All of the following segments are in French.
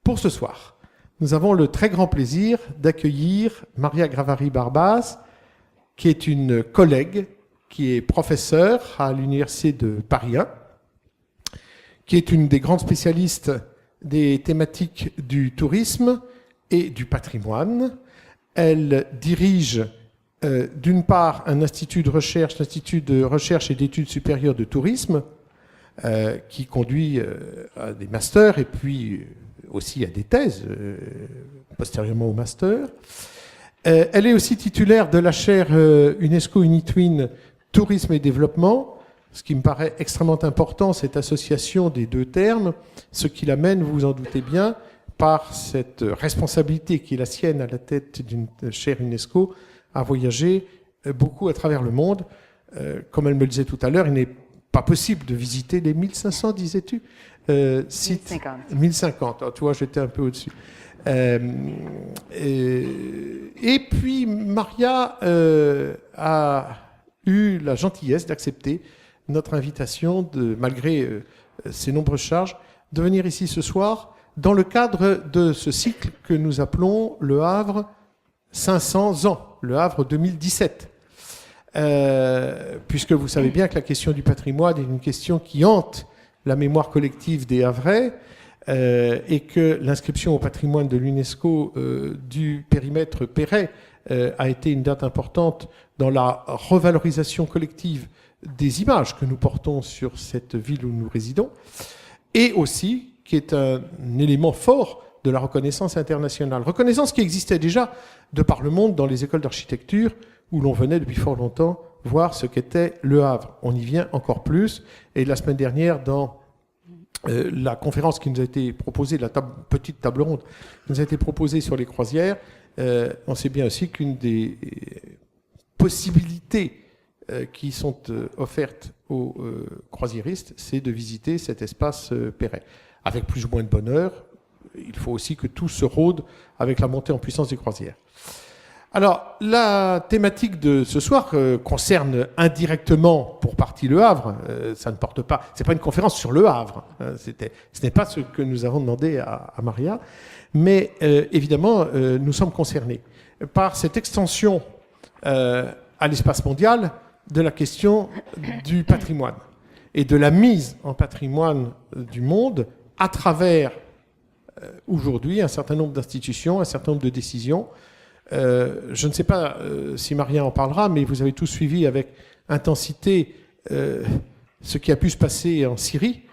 Pour ce soir, nous avons le très grand plaisir d'accueillir Maria Gravari-Barbas, qui est une collègue, qui est professeure à l'Université de Paris 1, qui est une des grandes spécialistes des thématiques du tourisme et du patrimoine. Elle dirige d'une part un institut de recherche, l'Institut de recherche et d'études supérieures de tourisme, qui conduit à des masters et puis aussi à des thèses, postérieurement au master. Elle est aussi titulaire de la chaire UNESCO UNITWIN Tourisme et Développement, ce qui me paraît extrêmement important, cette association des deux termes, ce qui l'amène, vous vous en doutez bien, par cette responsabilité qui est la sienne à la tête d'une chaire UNESCO, à voyager beaucoup à travers le monde. Comme elle me le disait tout à l'heure, il n'est pas possible de visiter les 1500, disais-tu, sites. 1050. 1050, tu vois, j'étais un peu au-dessus. Et puis, Maria a eu la gentillesse d'accepter notre invitation, malgré ses nombreuses charges, de venir ici ce soir dans le cadre de ce cycle que nous appelons Le Havre 500 ans, Le Havre 2017. Puisque vous savez bien que la question du patrimoine est une question qui hante la mémoire collective des Havrais, et que l'inscription au patrimoine de l'UNESCO du périmètre Perret a été une date importante dans la revalorisation collective des images que nous portons sur cette ville où nous résidons, et aussi qui est un élément fort de la reconnaissance internationale. Reconnaissance qui existait déjà de par le monde dans les écoles d'architecture, où l'on venait depuis fort longtemps voir ce qu'était Le Havre. On y vient encore plus, et la semaine dernière, dans la conférence qui nous a été proposée, la petite table ronde qui nous a été proposée sur les croisières, on sait bien aussi qu'une des possibilités qui sont offertes aux croisiéristes, c'est de visiter cet espace Perret. Avec plus ou moins de bonheur, il faut aussi que tout se rôde avec la montée en puissance des croisières. Alors, la thématique de ce soir concerne indirectement, pour partie, Le Havre. Ça ne porte pas, c'est pas une conférence sur Le Havre. Ce n'est pas ce que nous avons demandé à Maria, mais évidemment, nous sommes concernés par cette extension à l'espace mondial de la question du patrimoine et de la mise en patrimoine du monde à travers aujourd'hui un certain nombre d'institutions, un certain nombre de décisions. Je ne sais pas si Maria en parlera, mais vous avez tous suivi avec intensité ce qui a pu se passer en Syrie.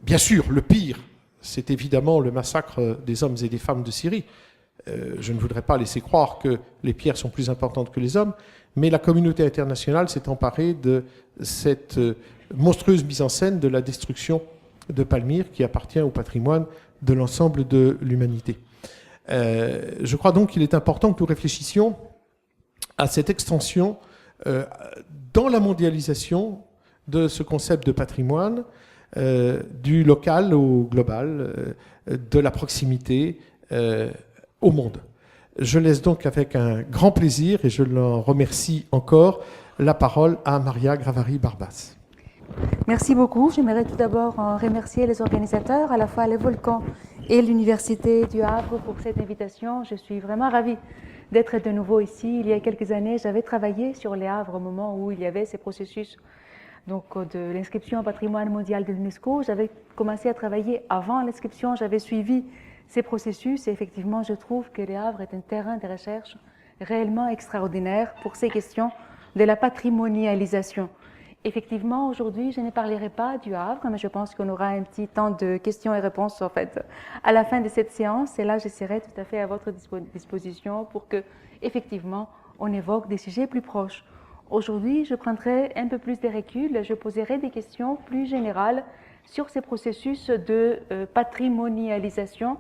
Bien sûr, le pire, c'est évidemment le massacre des hommes et des femmes de Syrie. Je ne voudrais pas laisser croire que les pierres sont plus importantes que les hommes, mais la communauté internationale s'est emparée de cette monstrueuse mise en scène de la destruction de Palmyre qui appartient au patrimoine de l'ensemble de l'humanité. Je crois donc qu'il est important que nous réfléchissions à cette extension dans la mondialisation de ce concept de patrimoine, du local au global, de la proximité au monde. Je laisse donc avec un grand plaisir, et je l'en remercie encore, la parole à Maria Gravari-Barbas. Merci beaucoup. J'aimerais tout d'abord remercier les organisateurs, à la fois les Volcans et l'Université du Havre pour cette invitation. Je suis vraiment ravie d'être de nouveau ici. Il y a quelques années, j'avais travaillé sur les Havres au moment où il y avait ces processus donc, de l'inscription au patrimoine mondial de l'UNESCO. J'avais commencé à travailler avant l'inscription, j'avais suivi ces processus et effectivement, je trouve que les Havres est un terrain de recherche réellement extraordinaire pour ces questions de la patrimonialisation. Effectivement, aujourd'hui, je ne parlerai pas du Havre, mais je pense qu'on aura un petit temps de questions et réponses en fait à la fin de cette séance. Et là, je serai tout à fait à votre disposition pour que, effectivement, on évoque des sujets plus proches. Aujourd'hui, je prendrai un peu plus de recul, je poserai des questions plus générales sur ces processus de patrimonialisation,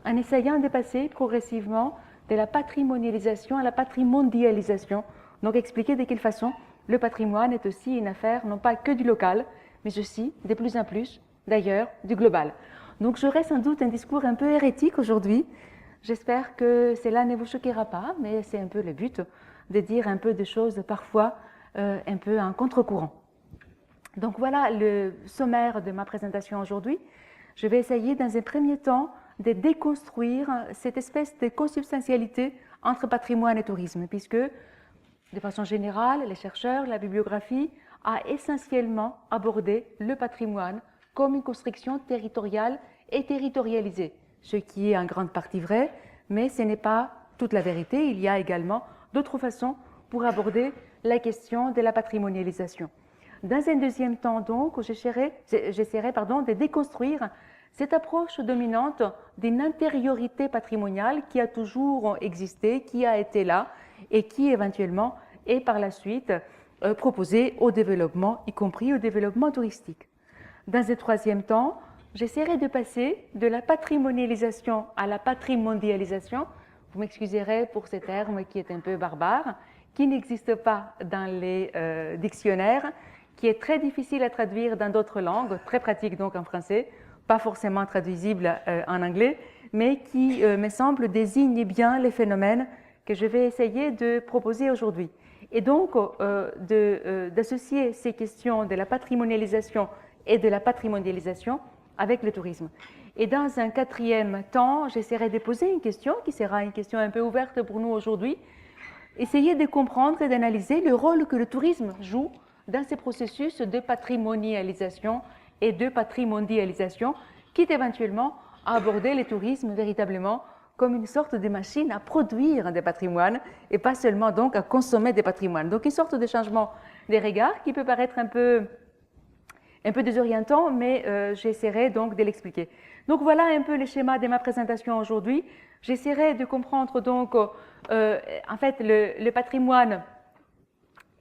en essayant de passer progressivement de la patrimonialisation à la patrimondialisation. Donc, expliquer de quelle façon le patrimoine est aussi une affaire non pas que du local, mais aussi, de plus en plus, d'ailleurs, du global. Donc j'aurai sans doute un discours un peu hérétique aujourd'hui. J'espère que cela ne vous choquera pas, mais c'est un peu le but de dire un peu de choses parfois un peu en contre-courant. Donc voilà le sommaire de ma présentation aujourd'hui. Je vais essayer dans un premier temps de déconstruire cette espèce de consubstantialité entre patrimoine et tourisme, puisque, de façon générale, les chercheurs, la bibliographie a essentiellement abordé le patrimoine comme une construction territoriale et territorialisée, ce qui est en grande partie vrai, mais ce n'est pas toute la vérité. Il y a également d'autres façons pour aborder la question de la patrimonialisation. Dans un deuxième temps, donc, j'essaierai de déconstruire cette approche dominante d'une intériorité patrimoniale qui a toujours existé, qui a été là et qui éventuellement est par la suite proposée au développement, y compris au développement touristique. Dans un troisième temps, j'essaierai de passer de la patrimonialisation à la patrimondialisation. Vous m'excuserez pour ce terme qui est un peu barbare, qui n'existe pas dans les dictionnaires, qui est très difficile à traduire dans d'autres langues, très pratique donc en français, pas forcément traduisible en anglais, mais qui, me semble, désigne bien les phénomènes que je vais essayer de proposer aujourd'hui. Et donc, d'associer ces questions de la patrimonialisation et de la patrimonialisation avec le tourisme. Et dans un quatrième temps, j'essaierai de poser une question qui sera une question un peu ouverte pour nous aujourd'hui, essayer de comprendre et d'analyser le rôle que le tourisme joue dans ces processus de patrimonialisation et de patrimondialisation, quitte éventuellement à aborder le tourisme véritablement comme une sorte de machine à produire des patrimoines et pas seulement donc à consommer des patrimoines. Donc une sorte de changement des regards qui peut paraître un peu désorientant, mais j'essaierai donc de l'expliquer. Donc voilà un peu le schéma de ma présentation aujourd'hui. J'essaierai de comprendre donc en fait le patrimoine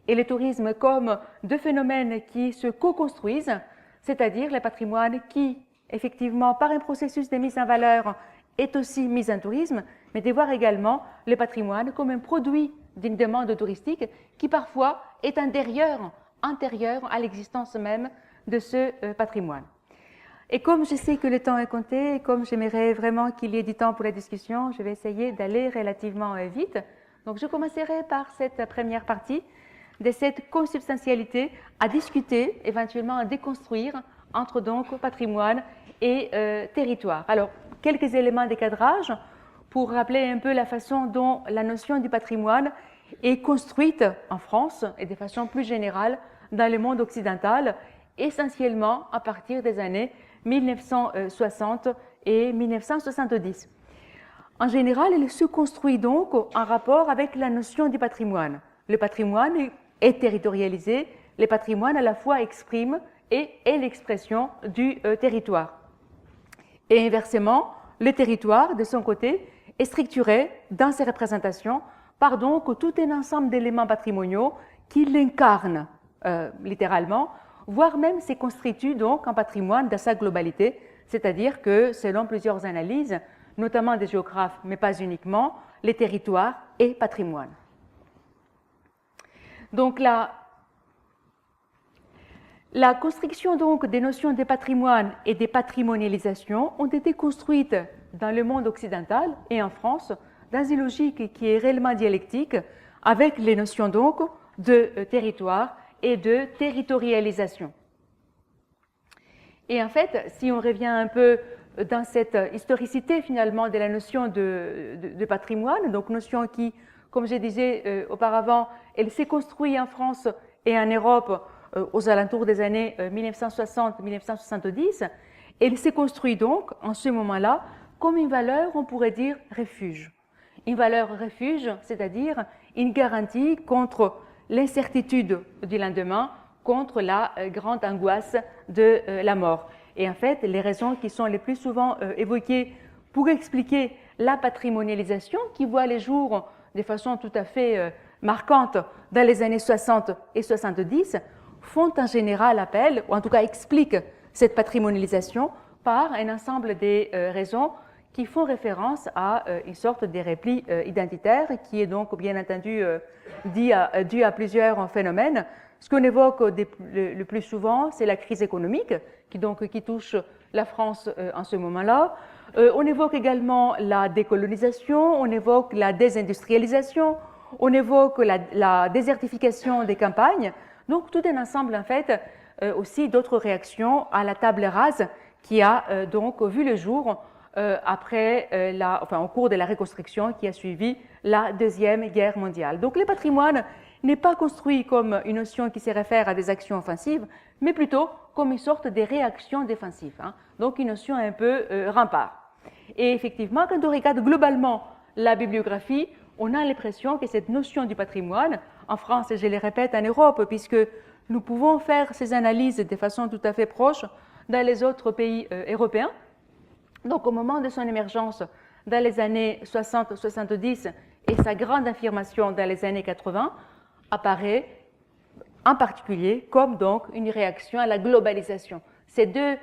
et le tourisme comme deux phénomènes qui se co-construisent, c'est-à-dire le patrimoine qui, effectivement, par un processus de mise en valeur, est aussi mis en tourisme, mais de voir également le patrimoine comme un produit d'une demande touristique qui parfois est antérieur à l'existence même de ce patrimoine. Et comme je sais que le temps est compté, et comme j'aimerais vraiment qu'il y ait du temps pour la discussion, je vais essayer d'aller relativement vite. Donc je commencerai par cette première partie de cette consubstantialité à discuter, éventuellement à déconstruire entre donc patrimoine et territoire. Alors, quelques éléments de cadrage pour rappeler un peu la façon dont la notion du patrimoine est construite en France et de façon plus générale dans le monde occidental, essentiellement à partir des années 1960 et 1970. En général, elle se construit donc en rapport avec la notion du patrimoine. Le patrimoine est territorialisé, le patrimoine à la fois exprime et est l'expression du territoire. Et inversement, le territoire, de son côté, est structuré dans ses représentations par donc tout un ensemble d'éléments patrimoniaux qui l'incarnent littéralement, voire même se constituent donc en patrimoine dans sa globalité, c'est-à-dire que selon plusieurs analyses, notamment des géographes, mais pas uniquement, les territoires est patrimoine. Donc la construction donc des notions de patrimoine et de patrimonialisation ont été construites dans le monde occidental et en France dans une logique qui est réellement dialectique avec les notions donc de territoire et de territorialisation. Et en fait, si on revient un peu dans cette historicité finalement de la notion de patrimoine, donc notion qui, comme je disais auparavant, elle s'est construite en France et en Europe aux alentours des années 1960-1970, elle s'est construite donc en ce moment-là comme une valeur, on pourrait dire, refuge. Une valeur refuge, c'est-à-dire une garantie contre l'incertitude du lendemain, contre la grande angoisse de la mort. Et en fait, les raisons qui sont les plus souvent évoquées pour expliquer la patrimonialisation, qui voit les jours de façon tout à fait marquante dans les années 60 et 70, font en général appel, ou en tout cas expliquent cette patrimonialisation par un ensemble des raisons qui font référence à une sorte de repli identitaire qui est donc bien entendu dû à plusieurs phénomènes. Ce qu'on évoque le plus souvent, c'est la crise économique qui touche la France en ce moment-là. On évoque également la décolonisation, on évoque la désindustrialisation, on évoque la désertification des campagnes. Donc tout un ensemble en fait aussi d'autres réactions à la table rase qui a donc vu le jour au cours de la reconstruction qui a suivi la Deuxième Guerre mondiale. Donc le patrimoine n'est pas construit comme une notion qui se réfère à des actions offensives, mais plutôt comme une sorte de réaction défensive, hein. Donc une notion un peu rempart. Et effectivement, quand on regarde globalement la bibliographie, on a l'impression que cette notion du patrimoine, en France et je le répète en Europe, puisque nous pouvons faire ces analyses de façon tout à fait proche dans les autres pays européens. Donc au moment de son émergence dans les années 60-70 et sa grande affirmation dans les années 80, apparaît en particulier comme donc une réaction à la globalisation. Ces deux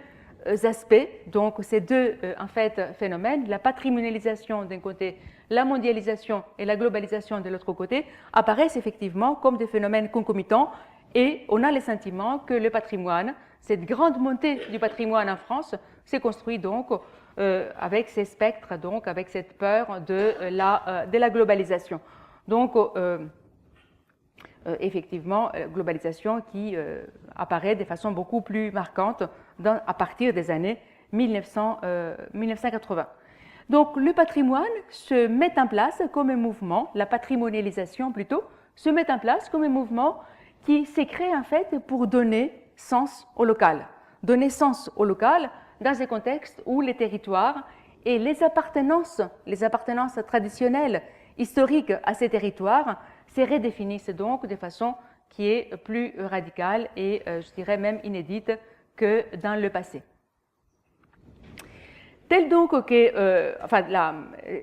aspects, donc ces deux en fait phénomènes, la patrimonialisation d'un côté, la mondialisation et la globalisation de l'autre côté, apparaissent effectivement comme des phénomènes concomitants et on a le sentiment que le patrimoine, cette grande montée du patrimoine en France, s'est construit donc avec ces spectres, donc avec cette peur de la globalisation. Donc effectivement, globalisation qui apparaît de façon beaucoup plus marquante à partir des années 1980. Donc le patrimoine se met en place comme un mouvement, la patrimonialisation plutôt, se met en place comme un mouvement qui s'est créé en fait pour donner sens au local. Donner sens au local dans un contexte où les territoires et les appartenances traditionnelles, historiques à ces territoires, se redéfinissent donc de façon qui est plus radicale et je dirais même inédite que dans le passé. Tel donc que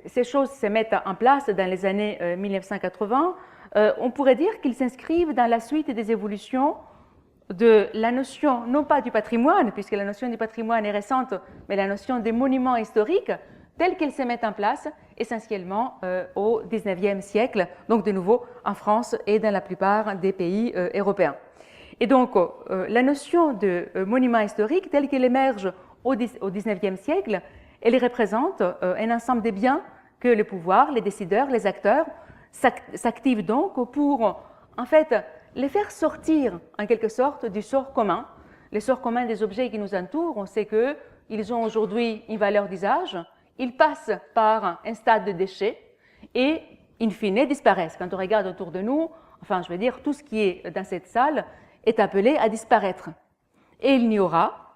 ces choses se mettent en place dans les années 1980, on pourrait dire qu'ils s'inscrivent dans la suite des évolutions de la notion, non pas du patrimoine, puisque la notion du patrimoine est récente, mais la notion des monuments historiques, telle qu'elle se met en place essentiellement au XIXe siècle, donc de nouveau en France et dans la plupart des pays européens. Et donc, la notion de monument historique, telle qu'elle émerge au XIXe siècle, elle représente un ensemble de biens que le pouvoir, les décideurs, les acteurs s'activent donc pour, en fait, les faire sortir, en quelque sorte, du sort commun. Le sort commun des objets qui nous entourent, on sait qu'ils ont aujourd'hui une valeur d'usage, ils passent par un stade de déchet et, in fine, disparaissent. Quand on regarde autour de nous, enfin, je veux dire, tout ce qui est dans cette salle est appelé à disparaître. Et il n'y aura,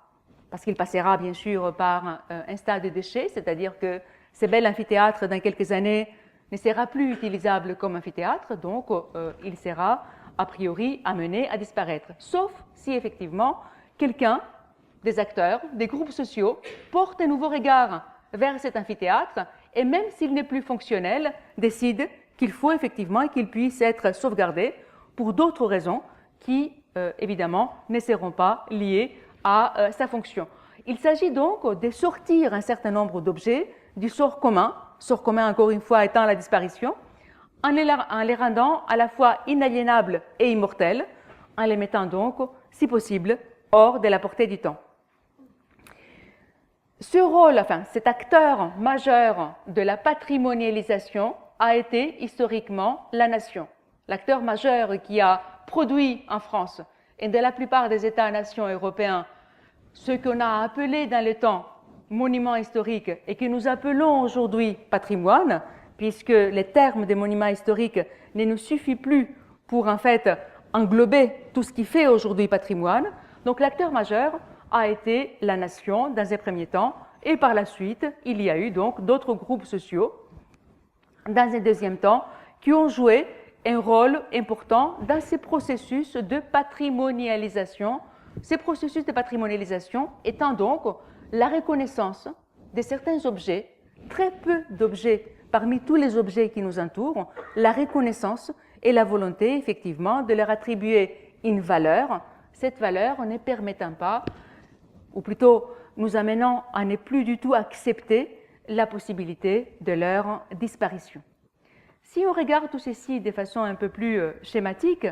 parce qu'il passera bien sûr par un stade de déchet, c'est-à-dire que ce bel amphithéâtre, dans quelques années, ne sera plus utilisable comme amphithéâtre, donc il sera a priori amené à disparaître. Sauf si effectivement quelqu'un, des acteurs, des groupes sociaux, porte un nouveau regard vers cet amphithéâtre et même s'il n'est plus fonctionnel, décide qu'il faut effectivement qu'il puisse être sauvegardé pour d'autres raisons qui, évidemment, ne seront pas liées à sa fonction. Il s'agit donc de sortir un certain nombre d'objets du sort commun encore une fois étant la disparition, en les rendant à la fois inaliénables et immortels, en les mettant donc, si possible, hors de la portée du temps. Ce rôle, cet acteur majeur de la patrimonialisation a été historiquement la nation. L'acteur majeur qui a produit en France et dans la plupart des États-nations européens ce qu'on a appelé dans le temps monuments historiques et que nous appelons aujourd'hui patrimoine, puisque les termes des monuments historiques ne nous suffit plus pour en fait englober tout ce qui fait aujourd'hui patrimoine. Donc l'acteur majeur a été la nation dans un premier temps et par la suite il y a eu donc d'autres groupes sociaux dans un deuxième temps qui ont joué un rôle important dans ces processus de patrimonialisation. Ces processus de patrimonialisation étant donc la reconnaissance de certains objets, très peu d'objets parmi tous les objets qui nous entourent, la reconnaissance et la volonté effectivement de leur attribuer une valeur, cette valeur ne permettant pas, ou plutôt nous amenant à ne plus du tout accepter la possibilité de leur disparition. Si on regarde tout ceci de façon un peu plus schématique,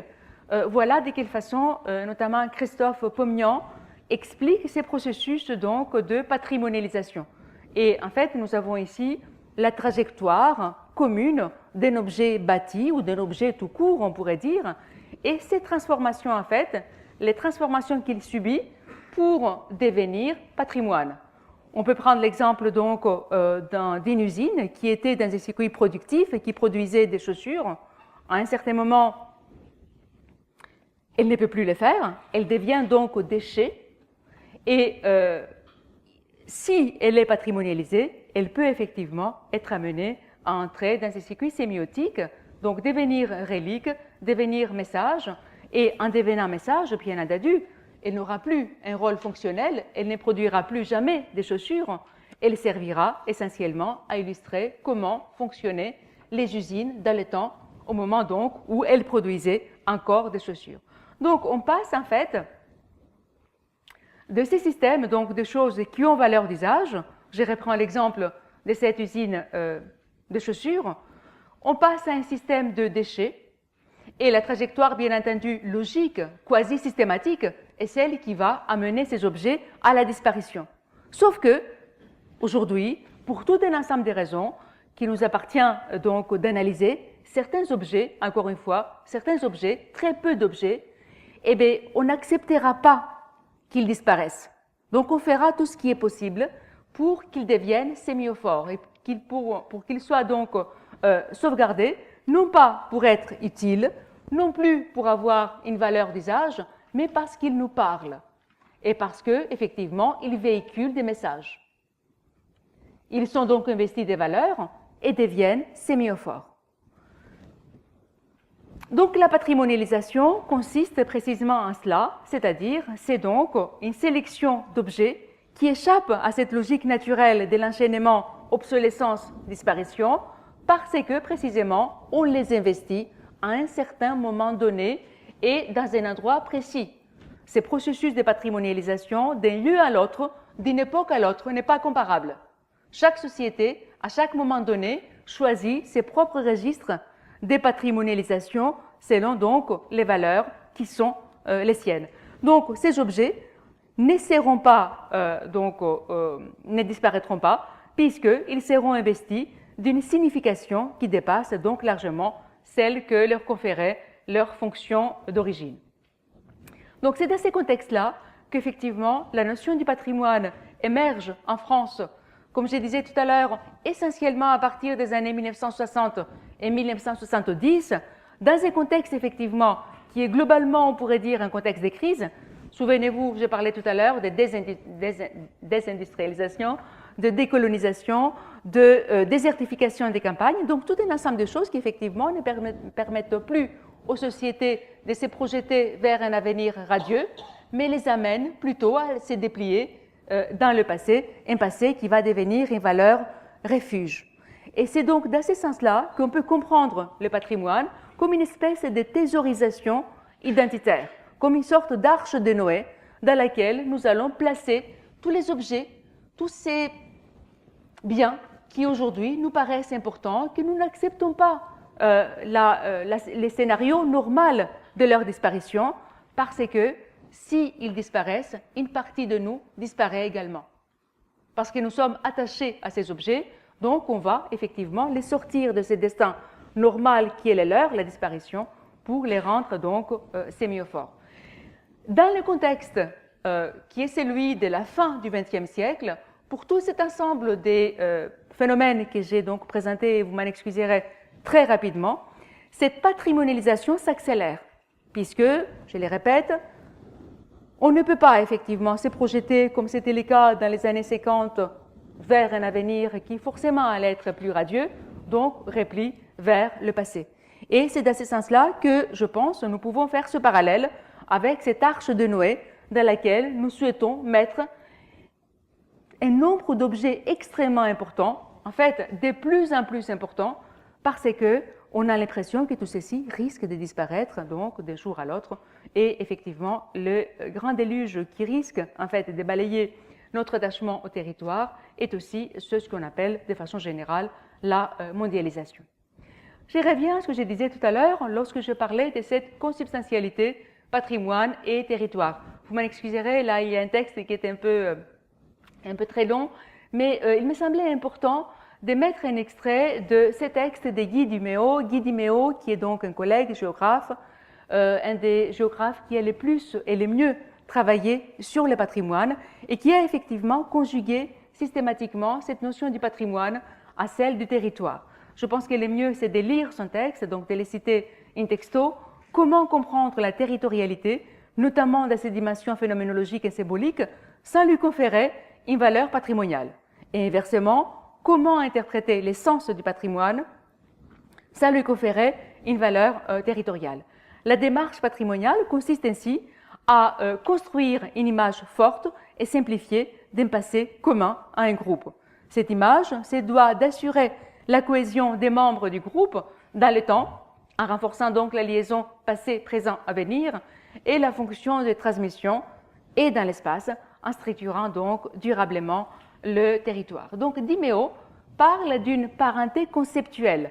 voilà de quelle façon, notamment Christophe Pommian, explique ces processus donc de patrimonialisation. Et en fait, nous avons ici la trajectoire commune d'un objet bâti ou d'un objet tout court, on pourrait dire, et ces transformations, en fait, les transformations qu'il subit pour devenir patrimoine. on peut prendre l'exemple donc d'une usine qui était dans un circuit productif et qui produisait des chaussures. À un certain moment, elle ne peut plus le faire, elle devient donc déchet. Et si elle est patrimonialisée, elle peut effectivement être amenée à entrer dans un circuit sémiotique, donc devenir relique, devenir message, et en devenant message, bien entendu, elle n'aura plus un rôle fonctionnel, elle ne produira plus jamais des chaussures, elle servira essentiellement à illustrer comment fonctionnaient les usines dans le temps, au moment donc où elles produisaient encore des chaussures. Donc on passe en fait de ces systèmes, donc de choses qui ont valeur d'usage, je reprends l'exemple de cette usine de chaussures, on passe à un système de déchets, et la trajectoire, bien entendu, logique, quasi systématique, est celle qui va amener ces objets à la disparition. Sauf que, aujourd'hui, pour tout un ensemble de raisons qui nous appartient donc d'analyser, certains objets, encore une fois, certains objets, très peu d'objets, eh bien, on n'acceptera pas qu'ils disparaissent. Donc, on fera tout ce qui est possible pour qu'ils deviennent sémiophores et pour qu'ils soient donc sauvegardés, non pas pour être utiles, non plus pour avoir une valeur d'usage, mais parce qu'ils nous parlent et parce qu'effectivement, ils véhiculent des messages. Ils sont donc investis des valeurs et deviennent sémiophores. Donc la patrimonialisation consiste précisément en cela, c'est-à-dire c'est donc une sélection d'objets qui échappent à cette logique naturelle de l'enchaînement obsolescence-disparition parce que précisément on les investit à un certain moment donné et dans un endroit précis. Ces processus de patrimonialisation d'un lieu à l'autre, d'une époque à l'autre, n'est pas comparable. Chaque société, à chaque moment donné, choisit ses propres registres de patrimonialisation selon donc les valeurs qui sont les siennes. Donc ces objets ne seront pas, ne disparaîtront pas, puisqu'ils seront investis d'une signification qui dépasse donc largement celle que leur conférait leur fonction d'origine. Donc c'est dans ces contextes-là qu'effectivement la notion du patrimoine émerge en France, comme je disais tout à l'heure, essentiellement à partir des années 1960 et 1970, dans un contexte effectivement qui est globalement, on pourrait dire, un contexte de crise. Souvenez-vous, je parlais tout à l'heure de désindustrialisation, de décolonisation, de désertification des campagnes, donc tout un ensemble de choses qui effectivement ne permettent plus aux sociétés de se projeter vers un avenir radieux, mais les amènent plutôt à se déplier dans le passé, un passé qui va devenir une valeur refuge. Et c'est donc dans ce sens-là qu'on peut comprendre le patrimoine comme une espèce de thésaurisation identitaire, comme une sorte d'arche de Noé dans laquelle nous allons placer tous les objets, tous ces biens qui aujourd'hui nous paraissent importants, que nous n'acceptons pas les scénarios normaux de leur disparition, parce que s'ils disparaissent, une partie de nous disparaît également. Parce que nous sommes attachés à ces objets, donc on va effectivement les sortir de ce destin normal qui est le leur, la disparition, pour les rendre donc sémiophores. Dans le contexte qui est celui de la fin du XXe siècle, pour tout cet ensemble des phénomènes que j'ai donc présentés, vous m'en excuserez très rapidement, cette patrimonialisation s'accélère, puisque, je les répète, on ne peut pas effectivement se projeter, comme c'était le cas dans les années 50, vers un avenir qui forcément allait être plus radieux, donc repli vers le passé. Et c'est dans ce sens-là que, je pense, nous pouvons faire ce parallèle avec cette arche de Noé dans laquelle nous souhaitons mettre un nombre d'objets extrêmement importants, en fait de plus en plus importants, parce qu'on a l'impression que tout ceci risque de disparaître donc d'un jour à l'autre. Et effectivement, le grand déluge qui risque en fait de balayer notre attachement au territoire est aussi ce qu'on appelle de façon générale la mondialisation. Je reviens à ce que je disais tout à l'heure lorsque je parlais de cette consubstantialité patrimoine et territoire. Vous m'en excuserez, là il y a un texte qui est un peu très long, mais il me semblait important de mettre un extrait de ce texte de Guy Duméo. Guy Duméo, qui est donc un collègue géographe, un des géographes qui a le plus et le mieux travaillé sur le patrimoine et qui a effectivement conjugué systématiquement cette notion du patrimoine à celle du territoire. Je pense que le mieux, c'est de lire son texte, donc de les citer in texto, comment comprendre la territorialité, notamment dans ses dimensions phénoménologiques et symboliques, sans lui conférer une valeur patrimoniale. Et inversement, comment interpréter l'essence du patrimoine sans lui conférer une valeur territoriale. La démarche patrimoniale consiste ainsi à construire une image forte et simplifiée d'un passé commun à un groupe. Cette image se doit d'assurer la cohésion des membres du groupe dans le temps, en renforçant donc la liaison passé, présent, avenir, et la fonction de transmission, et dans l'espace, en structurant donc durablement le territoire. Donc Dimeo parle d'une parenté conceptuelle,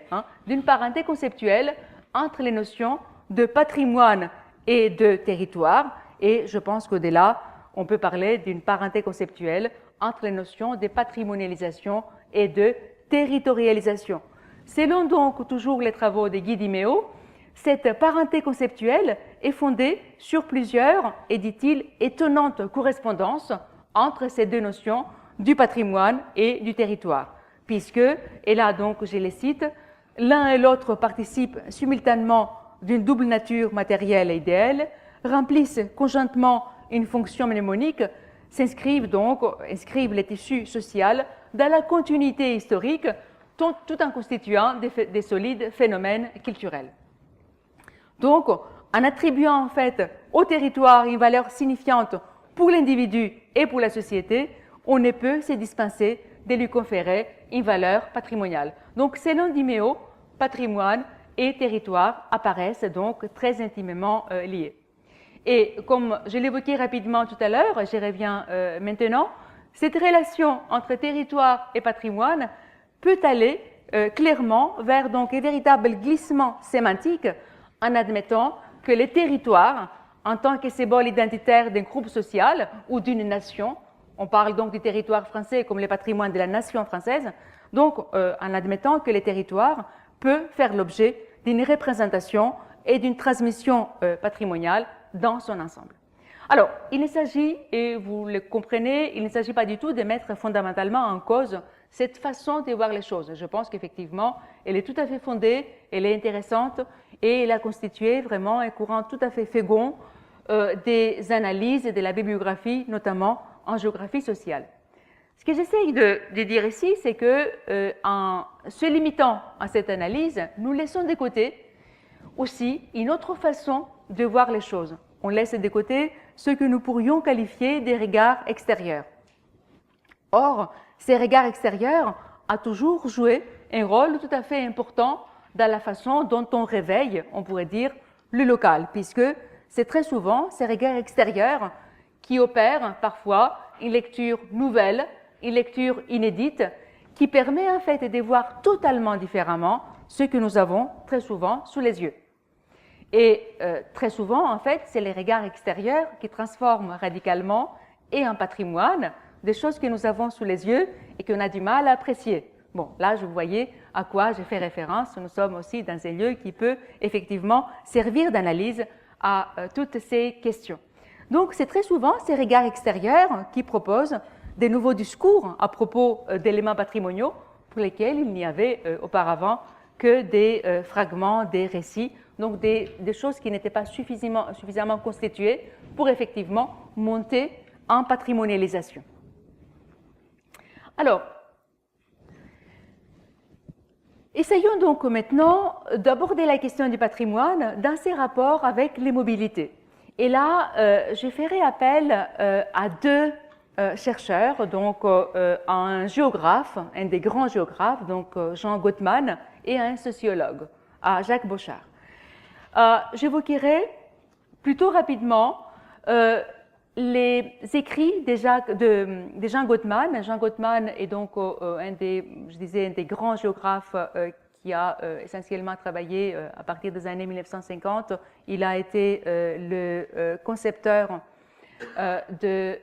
entre les notions de patrimoine et de territoire, et je pense qu'au-delà, on peut parler d'une parenté conceptuelle entre les notions de patrimonialisation et de territorialisation. Selon donc toujours les travaux de Guy Dimeo, cette parenté conceptuelle est fondée sur plusieurs, et dit-il, étonnantes correspondances entre ces deux notions du patrimoine et du territoire, puisque, et là donc je les cite, l'un et l'autre participent simultanément d'une double nature matérielle et idéale, remplissent conjointement une fonction mnémonique, inscrivent le tissu social dans la continuité historique, tout en constituant des solides phénomènes culturels. Donc, en attribuant en fait au territoire une valeur signifiante pour l'individu et pour la société, on ne peut se dispenser de lui conférer une valeur patrimoniale. Donc, selon Dimeo, patrimoine et territoire apparaissent donc très intimement liés. Et comme je l'évoquais rapidement tout à l'heure, j'y reviens maintenant, cette relation entre territoire et patrimoine peut aller clairement vers donc un véritable glissement sémantique en admettant que les territoires, en tant que symbole identitaire d'un groupe social ou d'une nation, on parle donc du territoire français comme le patrimoine de la nation française, donc en admettant que les territoires peuvent faire l'objet d'une représentation et d'une transmission patrimoniale dans son ensemble. Alors, il ne s'agit, et vous le comprenez, il ne s'agit pas du tout de mettre fondamentalement en cause cette façon de voir les choses. Je pense qu'effectivement, elle est tout à fait fondée, elle est intéressante et elle a constitué vraiment un courant tout à fait fécond des analyses et de la bibliographie, notamment en géographie sociale. Ce que j'essaye de dire ici, c'est que en se limitant à cette analyse, nous laissons de côté aussi une autre façon de voir les choses. On laisse de côté ce que nous pourrions qualifier des regards extérieurs. Or, ces regards extérieurs ont toujours joué un rôle tout à fait important dans la façon dont on réveille, on pourrait dire, le local, puisque c'est très souvent ces regards extérieurs qui opèrent parfois une lecture nouvelle, une lecture inédite, qui permet en fait de voir totalement différemment ce que nous avons très souvent sous les yeux. Et très souvent, en fait, c'est les regards extérieurs qui transforment radicalement et en patrimoine des choses que nous avons sous les yeux et qu'on a du mal à apprécier. Bon, là, je vous voyez à quoi j'ai fait référence. Nous sommes aussi dans un lieu qui peut effectivement servir d'analyse à toutes ces questions. Donc, c'est très souvent ces regards extérieurs qui proposent des nouveaux discours à propos d'éléments patrimoniaux pour lesquels il n'y avait auparavant que des fragments, des récits, donc des choses qui n'étaient pas suffisamment constituées pour effectivement monter en patrimonialisation. Alors, essayons donc maintenant d'aborder la question du patrimoine dans ses rapports avec les mobilités. Et là, je ferai appel à deux chercheurs, donc un géographe, un des grands géographes, donc Jean Gottman, et un sociologue, à Jacques Bochart. J'évoquerai plutôt rapidement les écrits de Jean Gottman. Jean Gottman est donc un des grands géographes qui a essentiellement travaillé à partir des années 1950. Il a été le concepteur de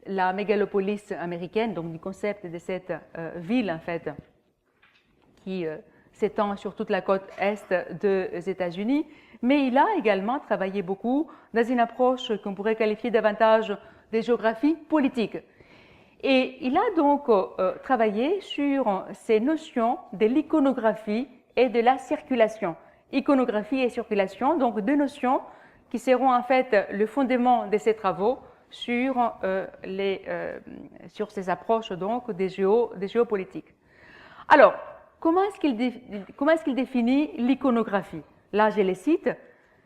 la mégalopolis américaine, donc du concept de cette ville en fait qui s'étend sur toute la côte est des États-Unis, mais il a également travaillé beaucoup dans une approche qu'on pourrait qualifier davantage de géographie politique. Et il a donc travaillé sur ces notions de l'iconographie et de la circulation. Iconographie et circulation, donc deux notions qui seront en fait le fondement de ses travaux sur ces approches donc des géopolitiques. Alors, comment est-ce qu'il définit l'iconographie? Là, je les cite.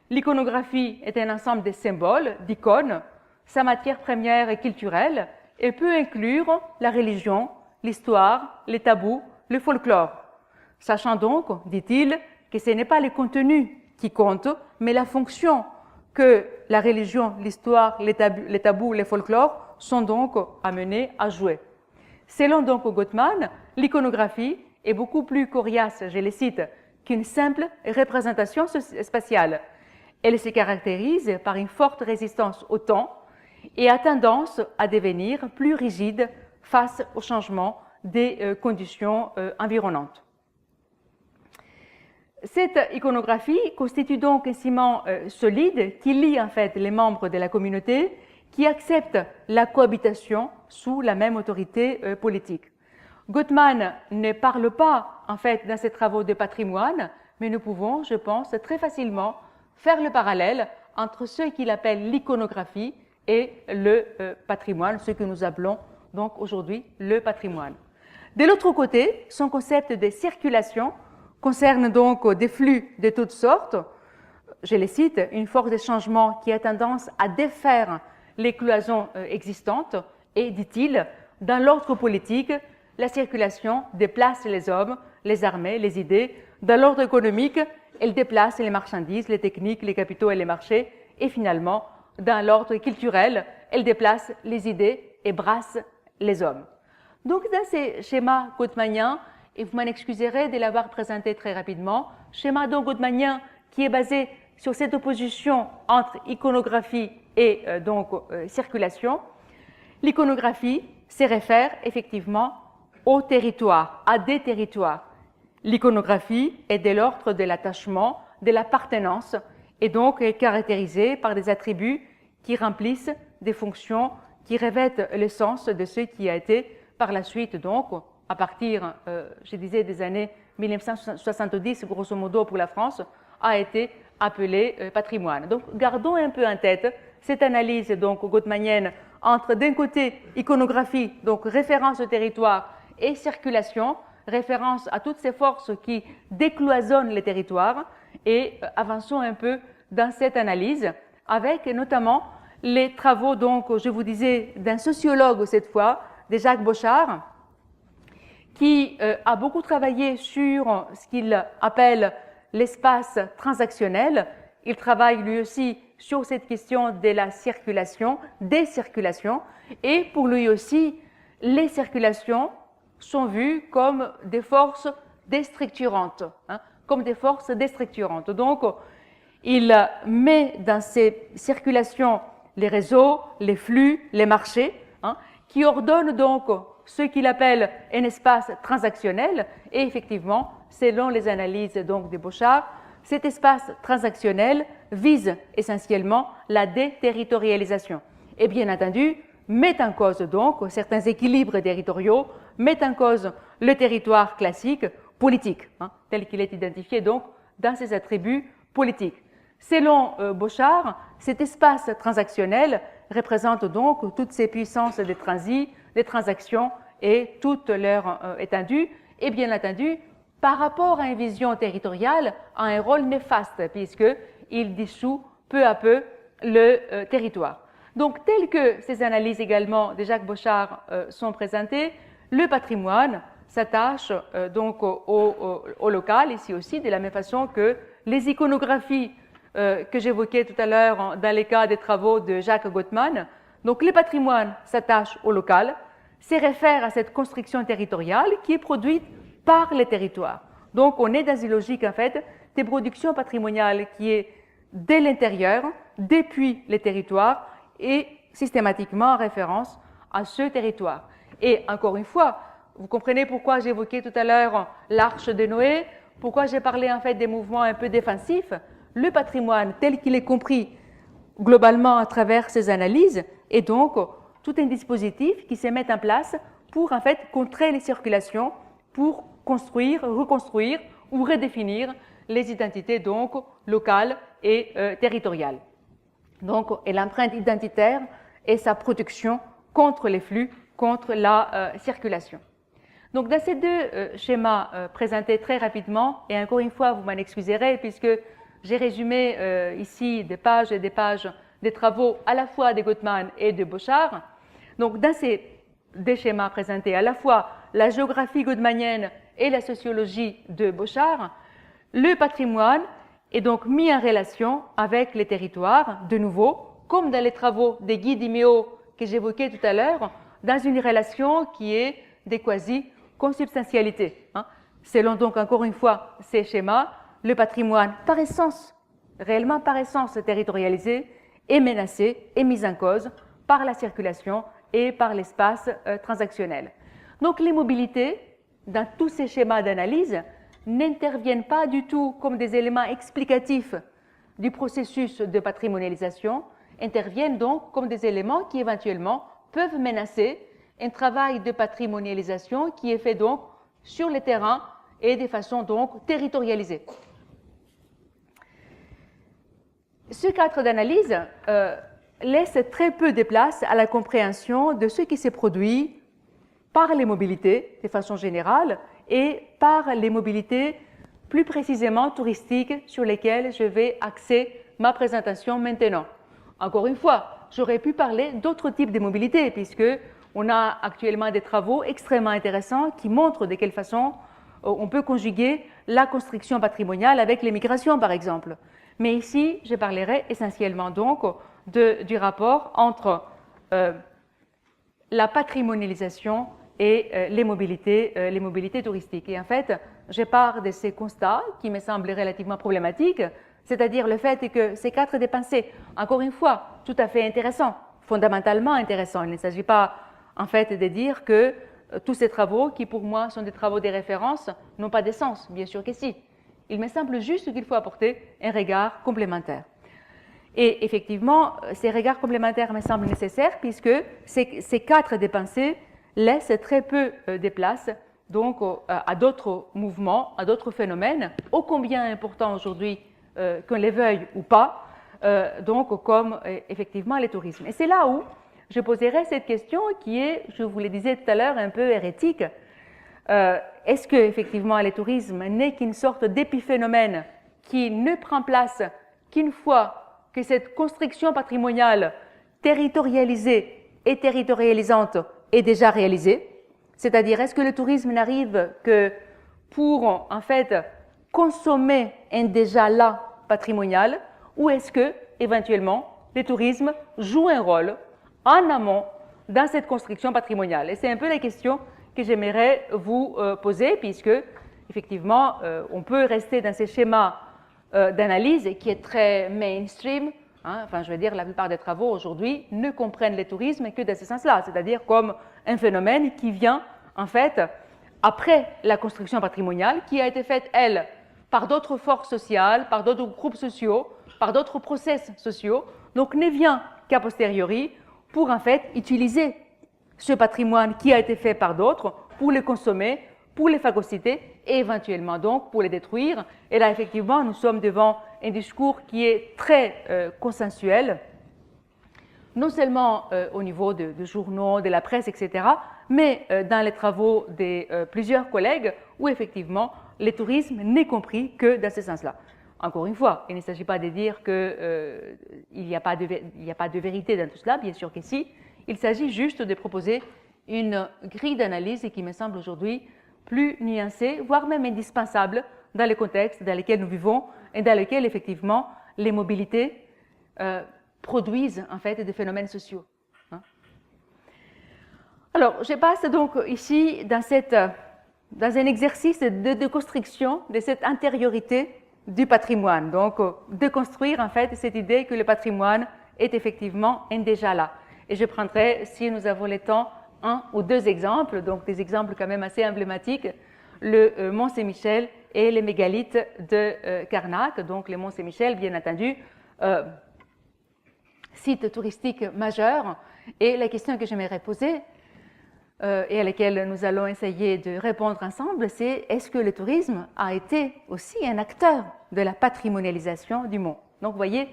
L'iconographie est un ensemble de symboles, d'icônes. Sa matière première est culturelle et peut inclure la religion, l'histoire, les tabous, le folklore. Sachant donc, dit-il, que ce n'est pas le contenu qui compte, mais la fonction que la religion, l'histoire, les tabous, les folklores sont donc amenés à jouer. Selon donc Gottman, l'iconographie est beaucoup plus coriace, je les cite, qu'une simple représentation spatiale. Elle se caractérise par une forte résistance au temps et a tendance à devenir plus rigide face au changement des conditions environnantes. Cette iconographie constitue donc un ciment solide qui lie en fait les membres de la communauté qui acceptent la cohabitation sous la même autorité politique. Gottman ne parle pas en fait dans ses travaux de patrimoine, mais nous pouvons, je pense, très facilement faire le parallèle entre ce qu'il appelle l'iconographie et le patrimoine, ce que nous appelons donc aujourd'hui le patrimoine. De l'autre côté, son concept de circulation concerne donc des flux de toutes sortes. Je les cite, une force de changement qui a tendance à défaire les cloisons existantes et, dit-il, dans l'ordre politique, la circulation déplace les hommes, les armées, les idées. Dans l'ordre économique, elle déplace les marchandises, les techniques, les capitaux et les marchés. Et finalement, dans l'ordre culturel, elle déplace les idées et brasse les hommes. Donc, dans ces schémas gottmaniens, et vous m'en excuserez de l'avoir présenté très rapidement, schéma donc gottmanien qui est basé sur cette opposition entre iconographie et circulation. L'iconographie se réfère effectivement au territoire, à des territoires. L'iconographie est de l'ordre de l'attachement, de l'appartenance, et donc est caractérisée par des attributs qui remplissent des fonctions qui revêtent le sens de ce qui a été par la suite donc à partir, je disais, des années 1970, grosso modo pour la France, a été appelé patrimoine. Donc, gardons un peu en tête cette analyse donc gottmanienne entre, d'un côté, iconographie, donc référence au territoire, et circulation, référence à toutes ces forces qui décloisonnent les territoires, et avançons un peu dans cette analyse, avec notamment les travaux, donc, je vous disais, d'un sociologue cette fois, de Jacques Bochart, qui a beaucoup travaillé sur ce qu'il appelle l'espace transactionnel. Il travaille lui aussi sur cette question de la circulation, des circulations, et pour lui aussi, les circulations sont vues comme des forces déstructurantes, comme des forces déstructurantes. Donc, il met dans ces circulations les réseaux, les flux, les marchés, qui ordonnent donc ce qu'il appelle un espace transactionnel, et effectivement, selon les analyses donc de Bochart, cet espace transactionnel vise essentiellement la déterritorialisation. Et bien entendu, met en cause donc certains équilibres territoriaux, met en cause le territoire classique politique, tel qu'il est identifié donc dans ses attributs politiques. Selon Bochart, cet espace transactionnel représente donc toutes ces puissances de transit, des transactions et toute leur étendue, et bien entendu, par rapport à une vision territoriale, a un rôle néfaste, puisqu'il dissout peu à peu le territoire. Donc, tel que ces analyses également de Jacques Bochart sont présentées, le patrimoine s'attache donc au local, ici aussi, de la même façon que les iconographies que j'évoquais tout à l'heure dans les cas des travaux de Jacques Gottman. Donc, le patrimoine s'attache au local, se réfère à cette construction territoriale qui est produite par les territoires. Donc, on est dans une logique, en fait, de production patrimoniale qui est dès l'intérieur, depuis les territoires, et systématiquement en référence à ce territoire. Et encore une fois, vous comprenez pourquoi j'évoquais tout à l'heure l'arche de Noé, pourquoi j'ai parlé, en fait, des mouvements un peu défensifs. Le patrimoine, tel qu'il est compris globalement à travers ces analyses, est donc tout un dispositif qui se met en place pour en fait contrer les circulations, pour construire, reconstruire ou redéfinir les identités donc locales et territoriales. Donc, et l'empreinte identitaire et sa protection contre les flux, contre la circulation. Donc, dans ces deux schémas présentés très rapidement, et encore une fois, vous m'en excuserez, puisque j'ai résumé ici des pages et des pages des travaux à la fois de Gottman et de Bochart. Donc, dans ces deux schémas présentés, à la fois la géographie gottmanienne et la sociologie de Bochart, le patrimoine est donc mis en relation avec les territoires, de nouveau, comme dans les travaux de Guy Dimeo que j'évoquais tout à l'heure, dans une relation qui est de quasi-consubstantialité. Selon donc encore une fois ces schémas, le patrimoine par essence, réellement par essence territorialisé, est menacé et mis en cause par la circulation et par l'espace transactionnel. Donc les mobilités, dans tous ces schémas d'analyse, n'interviennent pas du tout comme des éléments explicatifs du processus de patrimonialisation, interviennent donc comme des éléments qui éventuellement peuvent menacer un travail de patrimonialisation qui est fait donc sur le terrain et de façon donc territorialisée. Ce cadre d'analyse laisse très peu de place à la compréhension de ce qui se produit par les mobilités de façon générale et par les mobilités plus précisément touristiques sur lesquelles je vais axer ma présentation maintenant. Encore une fois, j'aurais pu parler d'autres types de mobilités puisque on a actuellement des travaux extrêmement intéressants qui montrent de quelle façon on peut conjuguer la construction patrimoniale avec les migrations par exemple. Mais ici, je parlerai essentiellement donc du rapport entre la patrimonialisation et les mobilités touristiques. Et en fait, je pars de ces constats qui me semblent relativement problématiques, c'est-à-dire le fait que ces cadres de pensée, encore une fois, tout à fait intéressants, fondamentalement intéressants. Il ne s'agit pas en fait de dire que tous ces travaux, qui pour moi sont des travaux de référence, n'ont pas de sens. Bien sûr que si. Il me semble juste qu'il faut apporter un regard complémentaire. Et effectivement, ces regards complémentaires me semblent nécessaires puisque ces cadres de pensée laissent très peu de place donc, à d'autres mouvements, à d'autres phénomènes, ô combien importants aujourd'hui qu'on les veuille ou pas, donc comme effectivement les tourismes. Et c'est là où je poserai cette question qui est, je vous le disais tout à l'heure, un peu hérétique. Est-ce que effectivement le tourisme n'est qu'une sorte d'épiphénomène qui ne prend place qu'une fois que cette construction patrimoniale territorialisée et territorialisante est déjà réalisée? C'est-à-dire, est-ce que le tourisme n'arrive que pour, en fait, consommer un déjà là patrimonial, ou est-ce que, éventuellement, le tourisme joue un rôle en amont dans cette construction patrimoniale? Et c'est un peu la question que j'aimerais vous poser, puisque, effectivement, on peut rester dans ces schémas d'analyse qui est très mainstream. Enfin, je veux dire, la plupart des travaux aujourd'hui ne comprennent le tourisme que dans ce sens-là, c'est-à-dire comme un phénomène qui vient, en fait, après la construction patrimoniale, qui a été faite, elle, par d'autres forces sociales, par d'autres groupes sociaux, par d'autres process sociaux, donc ne vient qu'a posteriori pour, en fait, utiliser ce patrimoine qui a été fait par d'autres pour le consommer, pour les phagocyter et éventuellement donc pour les détruire. Et là, effectivement, nous sommes devant un discours qui est très consensuel, non seulement au niveau de journaux, de la presse, etc., mais dans les travaux de plusieurs collègues où effectivement le tourisme n'est compris que dans ce sens-là. Encore une fois, il ne s'agit pas de dire qu'il n'y a pas de vérité dans tout cela, bien sûr que si. Il s'agit juste de proposer une grille d'analyse qui me semble aujourd'hui plus nuancée, voire même indispensable dans le contexte dans lequel nous vivons et dans lequel, effectivement, les mobilités produisent en fait des phénomènes sociaux. Alors, je passe donc ici dans un exercice de construction de cette intériorité du patrimoine, donc de construire en fait cette idée que le patrimoine est effectivement un déjà là. Et je prendrai, si nous avons le temps, un ou deux exemples, donc des exemples quand même assez emblématiques, le Mont Saint-Michel et les mégalithes de Karnak. Donc le Mont Saint-Michel, bien entendu, site touristique majeur, Et la question que j'aimerais poser, et à laquelle nous allons essayer de répondre ensemble, c'est est-ce que le tourisme a été aussi un acteur de la patrimonialisation du mont? Donc, vous voyez,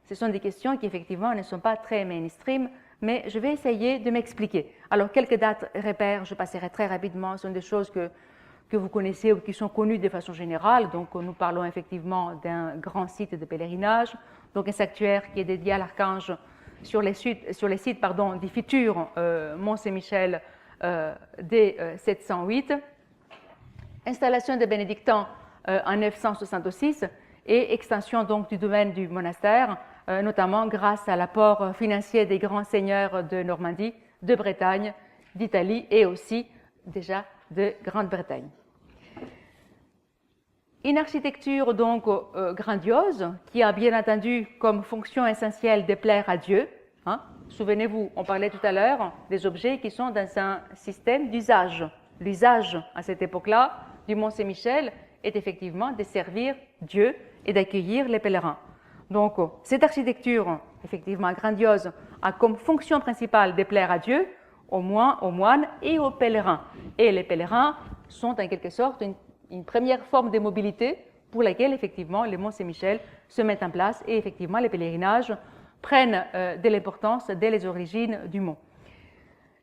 ce sont des questions qui, effectivement, ne sont pas très mainstream, mais je vais essayer de m'expliquer. Alors, quelques dates repères, je passerai très rapidement, ce sont des choses que vous connaissez ou qui sont connues de façon générale. Donc, nous parlons effectivement d'un grand site de pèlerinage, donc un sanctuaire qui est dédié à l'Archange sur les sites du futur Mont Saint-Michel dès 708, installation des bénédictins en 966 et extension donc du domaine du monastère, notamment grâce à l'apport financier des grands seigneurs de Normandie, de Bretagne, d'Italie et aussi déjà de Grande-Bretagne. Une architecture donc grandiose qui a bien entendu comme fonction essentielle de plaire à Dieu. Hein. Souvenez-vous, on parlait tout à l'heure des objets qui sont dans un système d'usage. L'usage à cette époque-là du Mont Saint-Michel est effectivement de servir Dieu et d'accueillir les pèlerins. Donc cette architecture effectivement grandiose a comme fonction principale de plaire à Dieu, aux moines et aux pèlerins. Et les pèlerins sont en quelque sorte une première forme de mobilité pour laquelle effectivement le Mont Saint-Michel se met en place et effectivement les pèlerinages prennent de l'importance dès les origines du mont.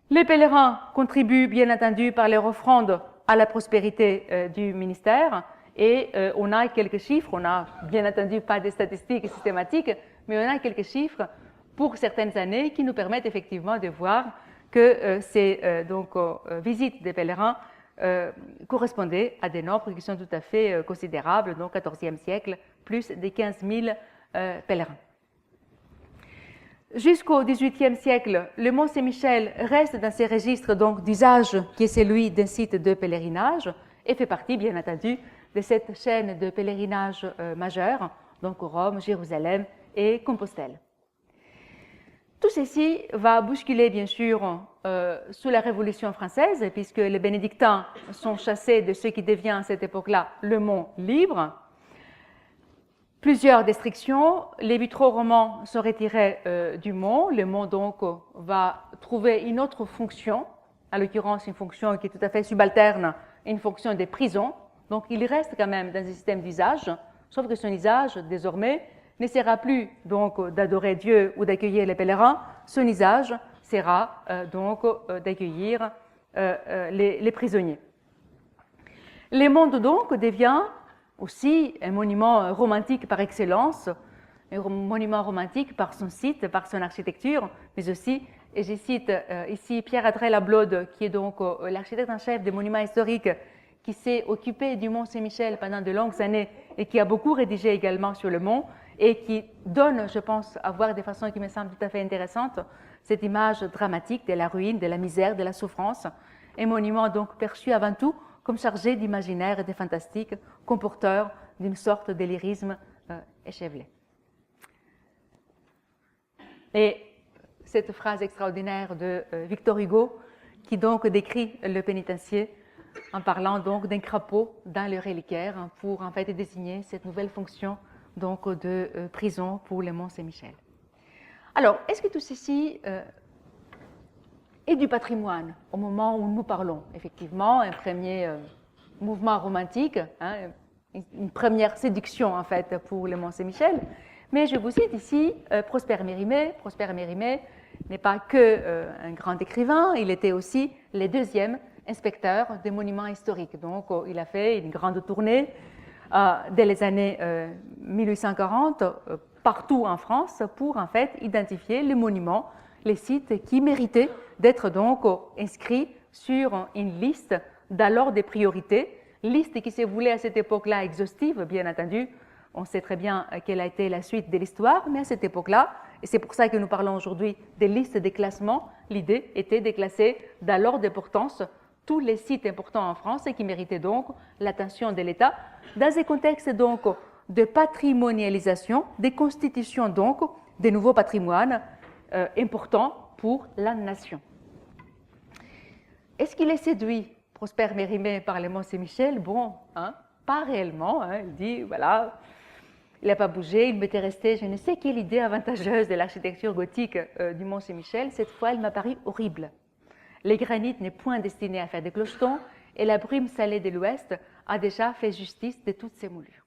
Les pèlerins contribuent bien entendu par leur offrande à la prospérité du ministère et on a quelques chiffres, on n'a bien entendu pas de statistiques systématiques, mais on a quelques chiffres pour certaines années qui nous permettent effectivement de voir que ces visites des pèlerins correspondaient à des nombres qui sont tout à fait considérables, donc 14e siècle, plus de 15 000 pèlerins. Jusqu'au XVIIIe siècle, le Mont Saint-Michel reste dans ces registres d'usage qui est celui d'un site de pèlerinage et fait partie, bien entendu, de cette chaîne de pèlerinage majeur, donc Rome, Jérusalem et Compostelle. Tout ceci va bousculer, bien sûr, sous la Révolution française, puisque les bénédictins sont chassés de ce qui devient à cette époque-là le Mont Libre. Plusieurs restrictions, les vitraux romans sont retirés du mont. Le mont donc va trouver une autre fonction, en l'occurrence une fonction qui est tout à fait subalterne, une fonction de prison. Donc il reste quand même dans un système d'usage, sauf que son usage désormais ne sera plus donc d'adorer Dieu ou d'accueillir les pèlerins. Son usage sera donc d'accueillir les prisonniers. Le monde donc devient aussi un monument romantique par excellence, un monument romantique par son site, par son architecture, mais aussi, et je cite ici Pierre-André Lablaude, qui est donc l'architecte en chef des monuments historiques, qui s'est occupé du Mont Saint-Michel pendant de longues années et qui a beaucoup rédigé également sur le mont et qui donne, je pense, à voir de façon qui me semble tout à fait intéressante, cette image dramatique de la ruine, de la misère, de la souffrance, un monument donc perçu avant tout comme chargé d'imaginaire et de fantastique, comme porteur d'une sorte de lyrisme échevelé. Et cette phrase extraordinaire de Victor Hugo, qui donc décrit le pénitencier en parlant donc d'un crapaud dans le reliquaire pour en fait désigner cette nouvelle fonction donc de prison pour le Mont Saint-Michel. Alors, est-ce que tout ceci et du patrimoine au moment où nous parlons? Effectivement, un premier mouvement romantique, hein, une première séduction en fait pour le Mont Saint-Michel. Mais je vous cite ici Prosper Mérimée. Prosper Mérimée n'est pas que un grand écrivain, il était aussi le deuxième inspecteur des monuments historiques. Donc, il a fait une grande tournée dès les années 1840 partout en France pour en fait identifier les monuments, les sites qui méritaient d'être donc inscrits sur une liste d'alors des priorités, liste qui se voulait à cette époque-là exhaustive, bien entendu. On sait très bien quelle a été la suite de l'histoire, mais à cette époque-là, et c'est pour ça que nous parlons aujourd'hui des listes de classement, l'idée était de classer d'alors d'importance tous les sites importants en France et qui méritaient donc l'attention de l'État dans un contexte donc de patrimonialisation, de constitution donc de nouveaux patrimoines importants pour la nation. Est-ce qu'il est séduit, Prosper Mérimée, par le Mont Saint-Michel? Bon, hein, pas réellement. Hein, il dit, voilà, Il n'a pas bougé, il m'était resté, je ne sais quelle idée avantageuse de l'architecture gothique du Mont Saint-Michel. Cette fois, elle m'a paru horrible. Les granites n'est point destiné à faire des clochetons et la brume salée de l'ouest a déjà fait justice de toutes ces moulures.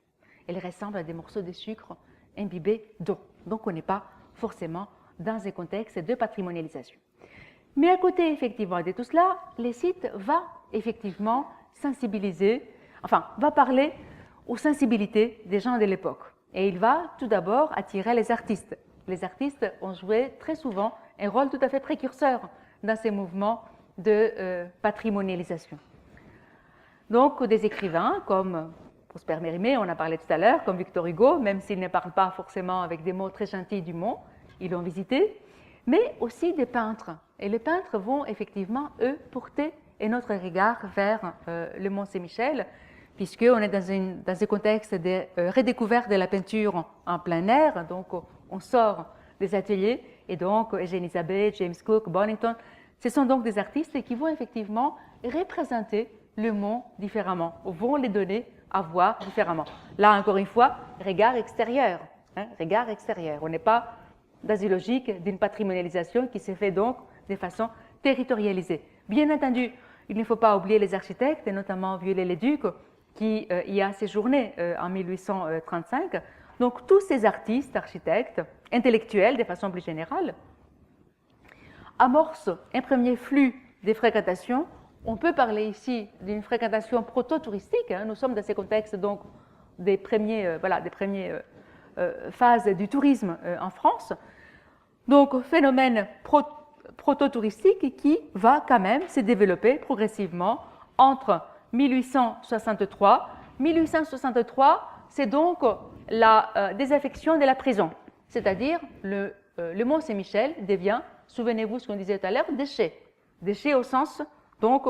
Elle ressemble à des morceaux de sucre imbibés d'eau. Donc, on n'est pas forcément dans un contexte de patrimonialisation. Mais à côté, effectivement, de tout cela, le site va effectivement sensibiliser, enfin, va parler aux sensibilités des gens de l'époque. Et il va tout d'abord attirer les artistes. Les artistes ont joué très souvent un rôle tout à fait précurseur dans ces mouvements de patrimonialisation. Donc, des écrivains comme Prosper Mérimée, on a parlé tout à l'heure, comme Victor Hugo, même s'il ne parle pas forcément avec des mots très gentils du mont, ils l'ont visité, mais aussi des peintres. Et les peintres vont effectivement, eux, porter notre regard vers le Mont Saint-Michel, puisqu'on est dans un contexte de redécouverte de la peinture en plein air, donc on sort des ateliers, et donc Eugène Isabey, James Cook, Bonington, ce sont donc des artistes qui vont effectivement représenter le mont différemment, vont les donner à voir différemment. Là, encore une fois, regard extérieur. Regard extérieur. On n'est pas dans une logique d'une patrimonialisation qui se fait donc de façon territorialisée. Bien entendu, il ne faut pas oublier les architectes, et notamment Viollet-le-Duc, qui y a séjourné en 1835. Donc, tous ces artistes, architectes, intellectuels de façon plus générale, amorcent un premier flux de fréquentation. On peut parler ici d'une fréquentation proto-touristique. Nous sommes dans ce contexte donc des premières phases du tourisme en France. Donc, phénomène proto-touristique qui va quand même se développer progressivement entre 1863. 1863, c'est donc la désaffection de la prison, c'est-à-dire le Mont Saint-Michel devient, souvenez-vous ce qu'on disait tout à l'heure, déchet. Déchet au sens donc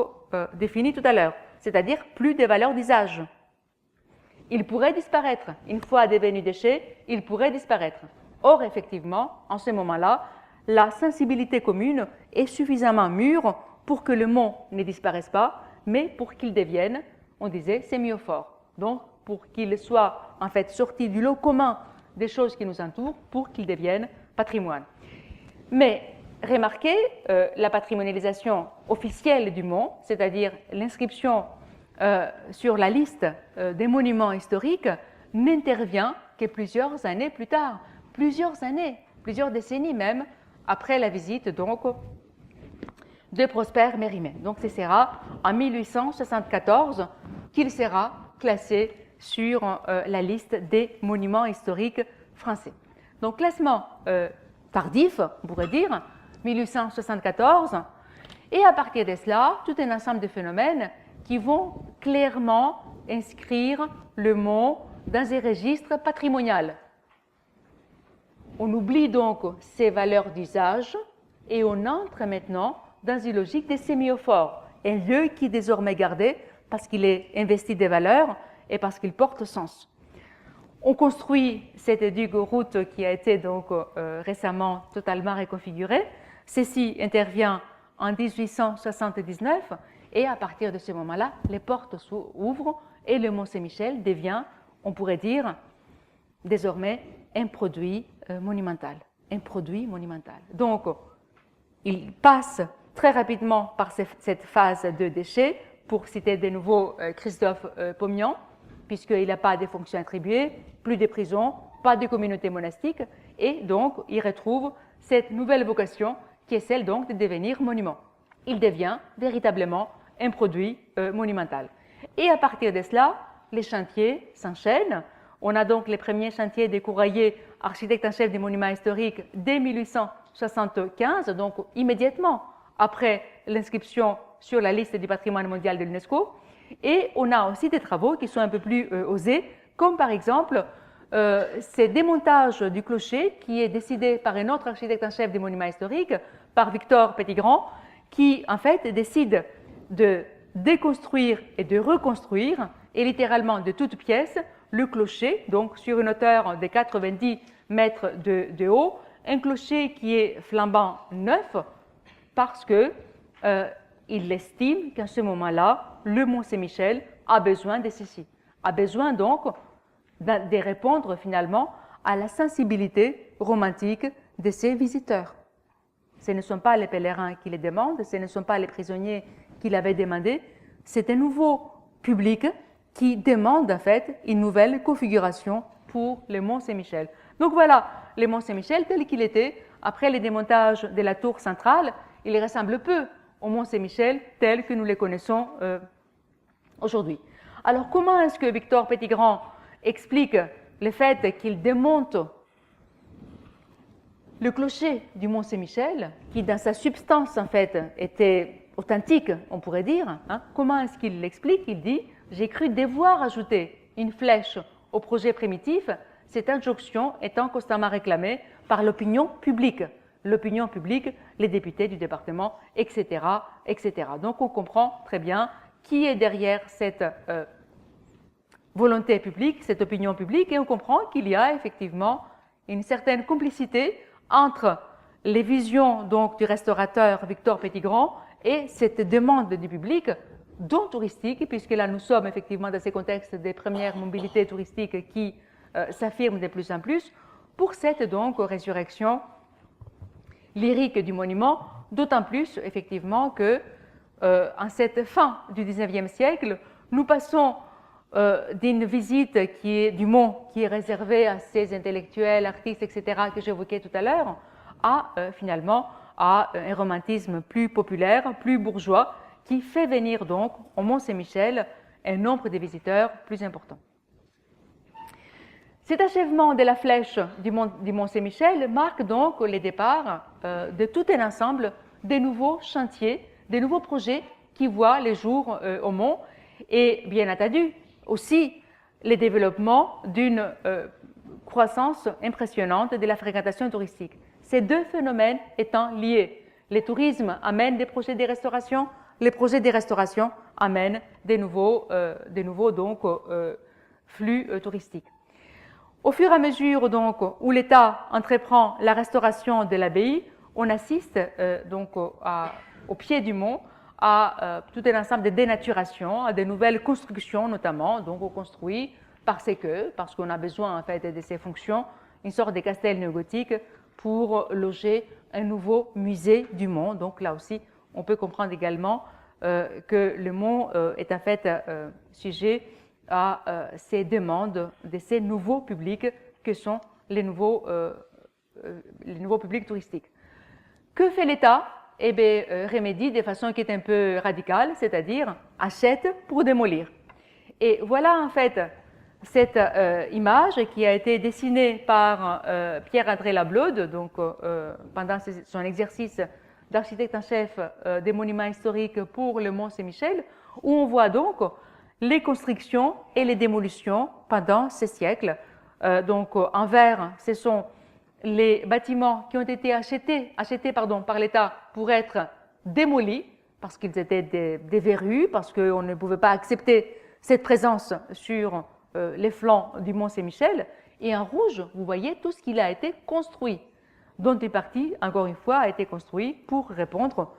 défini tout à l'heure, c'est-à-dire plus de valeur d'usage. Il pourrait disparaître. Une fois devenu déchet, il pourrait disparaître. Or, effectivement, en ce moment-là, la sensibilité commune est suffisamment mûre pour que le mont ne disparaisse pas, mais pour qu'il devienne, on disait, sémiophore. Donc, pour qu'il soit en fait sorti du lot commun des choses qui nous entourent, pour qu'il devienne patrimoine. Mais remarquez, la patrimonialisation officielle du mont, c'est-à-dire l'inscription sur la liste des monuments historiques, n'intervient que plusieurs années plus tard, plusieurs années, plusieurs décennies même, après la visite donc de Prosper Mérimée. Donc ce sera en 1874 qu'il sera classé sur la liste des monuments historiques français. Donc classement tardif, on pourrait dire, 1874, et à partir de cela, tout un ensemble de phénomènes qui vont clairement inscrire le mont dans un registre patrimonial. On oublie donc ces valeurs d'usage et on entre maintenant dans une logique de sémiophore, un lieu qui est désormais gardé parce qu'il est investi de valeurs et parce qu'il porte sens. On construit cette digue-route qui a été donc récemment totalement reconfigurée. Ceci intervient en 1879 et à partir de ce moment-là, les portes s'ouvrent et le Mont Saint-Michel devient, on pourrait dire, désormais un produit monumental. Un produit monumental. Donc, il passe très rapidement par cette phase de déchets, pour citer de nouveau Christophe Pommian, puisqu'il n'a pas de fonctions attribuées, plus de prisons, pas de communauté monastique, et donc il retrouve cette nouvelle vocation qui est celle donc de devenir monument. Il devient véritablement un produit monumental. Et à partir de cela, les chantiers s'enchaînent. On a donc les premiers chantiers des Courraillers, architecte en chef des monuments historiques, dès 1875, donc immédiatement après l'inscription sur la liste du patrimoine mondial de l'UNESCO. Et on a aussi des travaux qui sont un peu plus osés, comme par exemple ce démontage du clocher qui est décidé par un autre architecte en chef des monuments historiques, par Victor Petitgrand, qui en fait décide de déconstruire et de reconstruire, et littéralement de toutes pièces, le clocher, donc sur une hauteur de 90 mètres de haut, un clocher qui est flambant neuf, parce que il estime qu'à ce moment-là, le Mont Saint-Michel a besoin de ceci, a besoin donc de répondre finalement à la sensibilité romantique de ces visiteurs. Ce ne sont pas les pèlerins qui les demandent, ce ne sont pas les prisonniers qui l'avaient demandé, c'est un nouveau public qui demande en fait une nouvelle configuration pour le Mont Saint-Michel. Donc voilà, le Mont Saint-Michel tel qu'il était, après le démontage de la tour centrale, il ressemble peu au Mont Saint-Michel tel que nous le connaissons aujourd'hui. Alors comment est-ce que Victor Petitgrand explique le fait qu'il démonte le clocher du Mont Saint-Michel, qui dans sa substance en fait était authentique, on pourrait dire, hein? Comment est-ce qu'il l'explique? Il dit « J'ai cru devoir ajouter une flèche au projet primitif, cette injonction étant constamment réclamée par l'opinion publique. » L'opinion publique, les députés du département, etc., etc. Donc on comprend très bien qui est derrière cette volonté publique, cette opinion publique, et on comprend qu'il y a effectivement une certaine complicité entre les visions donc du restaurateur Victor Petitgrand et cette demande du public, dont touristique, puisque là nous sommes effectivement dans ces contextes des premières mobilités touristiques qui s'affirment de plus en plus, pour cette donc résurrection lyrique du monument, d'autant plus effectivement que en cette fin du XIXe siècle, nous passons d'une visite du mont qui est réservée à ces intellectuels, artistes, etc., que j'évoquais tout à l'heure, à finalement à un romantisme plus populaire, plus bourgeois, qui fait venir donc au Mont Saint-Michel un nombre de visiteurs plus important. Cet achèvement de la flèche du Mont Saint-Michel marque donc le départ de tout un ensemble de nouveaux chantiers, de nouveaux projets qui voient le jour au mont, et bien entendu aussi le développement d'une croissance impressionnante de la fréquentation touristique. Ces deux phénomènes étant liés, le tourisme amène des projets de restauration, les projets de restauration amènent des nouveaux donc, flux touristiques. Au fur et à mesure donc, où l'État entreprend la restauration de l'abbaye, on assiste donc au pied du mont à tout un ensemble de dénaturation, à de nouvelles constructions notamment. Donc on construit parce qu'on a besoin en fait de ces fonctions, une sorte de castel néogothique pour loger un nouveau musée du mont. Donc là aussi, on peut comprendre également que le mont est en fait sujet à ces demandes de ces nouveaux publics que sont les nouveaux publics touristiques. Que fait l'État? Eh bien, remédie de façon qui est un peu radicale, c'est-à-dire achète pour démolir. Et voilà en fait cette image qui a été dessinée par Pierre-André Lablaude, donc pendant son exercice d'architecte en chef des monuments historiques pour le Mont Saint-Michel, où on voit donc les constructions et les démolitions pendant ces siècles. Donc en vert, ce sont les bâtiments qui ont été achetés par l'État pour être démolis, parce qu'ils étaient des verrues, parce qu'on ne pouvait pas accepter cette présence sur les flancs du Mont Saint-Michel. Et en rouge, vous voyez tout ce qui a été construit, dont une partie, encore une fois, a été construit pour répondre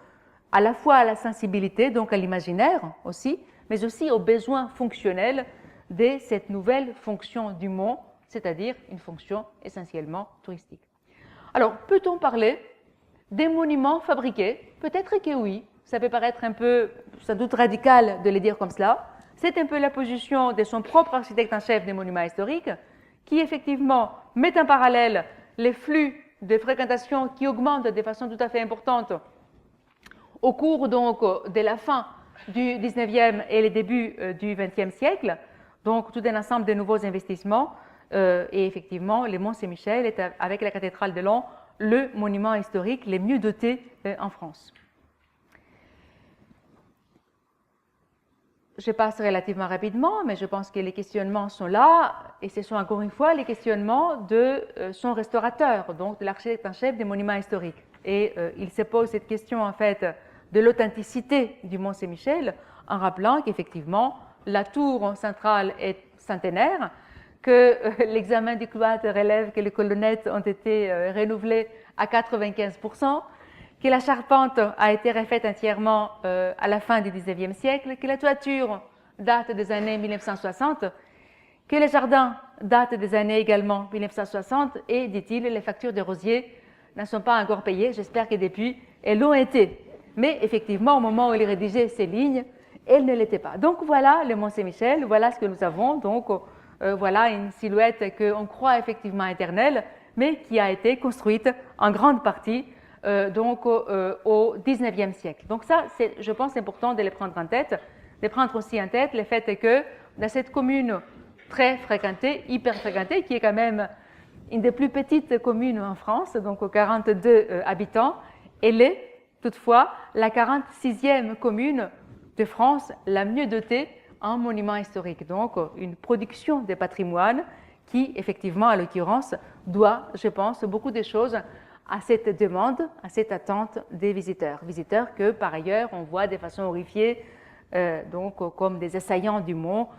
à la fois à la sensibilité, donc à l'imaginaire aussi, mais aussi aux besoins fonctionnels de cette nouvelle fonction du mont, c'est-à-dire une fonction essentiellement touristique. Alors, peut-on parler des monuments fabriqués? Peut-être que oui, ça peut paraître un peu, sans doute radical de le dire comme cela. C'est un peu la position de son propre architecte en chef des monuments historiques, qui effectivement met en parallèle les flux de fréquentation qui augmentent de façon tout à fait importante au cours donc de la fin du 19e et le début du 20e siècle, donc tout un ensemble de nouveaux investissements, et effectivement le Mont Saint-Michel est avec la cathédrale de Laon le monument historique le mieux doté en France. Je passe relativement rapidement, mais je pense que les questionnements sont là, et ce sont encore une fois les questionnements de son restaurateur, donc de l'architecte en chef des monuments historiques. Et il se pose cette question en fait de l'authenticité du Mont Saint-Michel en rappelant qu'effectivement la tour centrale est centenaire, que l'examen du cloître relève que les colonnettes ont été renouvelées à 95%, que la charpente a été refaite entièrement à la fin du XIXe siècle, que la toiture date des années 1960, que les jardins datent des années également 1960 et, dit-il, les factures de rosiers ne sont pas encore payées. J'espère que depuis, elles l'ont été. Mais effectivement, au moment où il rédigeait ces lignes, elles ne l'étaient pas. Donc voilà le Mont Saint-Michel, voilà ce que nous avons. Donc voilà une silhouette qu'on croit effectivement éternelle, mais qui a été construite en grande partie au XIXe siècle. Donc ça, je pense, important de les prendre en tête, de prendre aussi en tête le fait que dans cette commune très fréquentée, hyper fréquentée, qui est quand même une des plus petites communes en France, donc 42 habitants, elle est toutefois la 46e commune de France la mieux dotée en monuments historiques. Donc une production de patrimoine qui, effectivement, à l'occurrence, doit, je pense, beaucoup de choses à cette demande, à cette attente des visiteurs. Visiteurs que, par ailleurs, on voit de façon horrifiée, comme des assaillants du mont.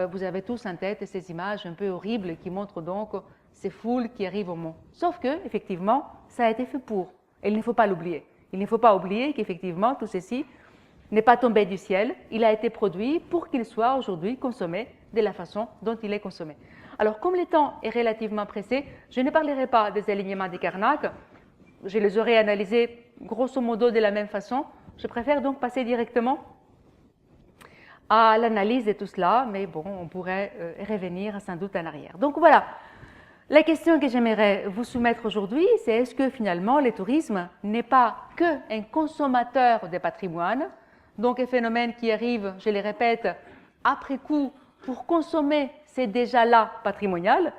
Vous avez tous en tête ces images un peu horribles qui montrent donc ces foules qui arrivent au mont. Sauf que, effectivement, ça a été fait pour. Et il ne faut pas l'oublier. Il ne faut pas oublier qu'effectivement, tout ceci n'est pas tombé du ciel. Il a été produit pour qu'il soit aujourd'hui consommé de la façon dont il est consommé. Alors, comme le temps est relativement pressé, je ne parlerai pas des alignements des Karnak. Je les aurais analysés grosso modo de la même façon. Je préfère donc passer directement à l'analyse de tout cela, mais bon, on pourrait revenir sans doute en arrière. Donc voilà, la question que j'aimerais vous soumettre aujourd'hui, c'est est-ce que finalement le tourisme n'est pas qu'un consommateur de patrimoine, donc un phénomène qui arrive, je le répète, après coup pour consommer ces déjà-là patrimonial.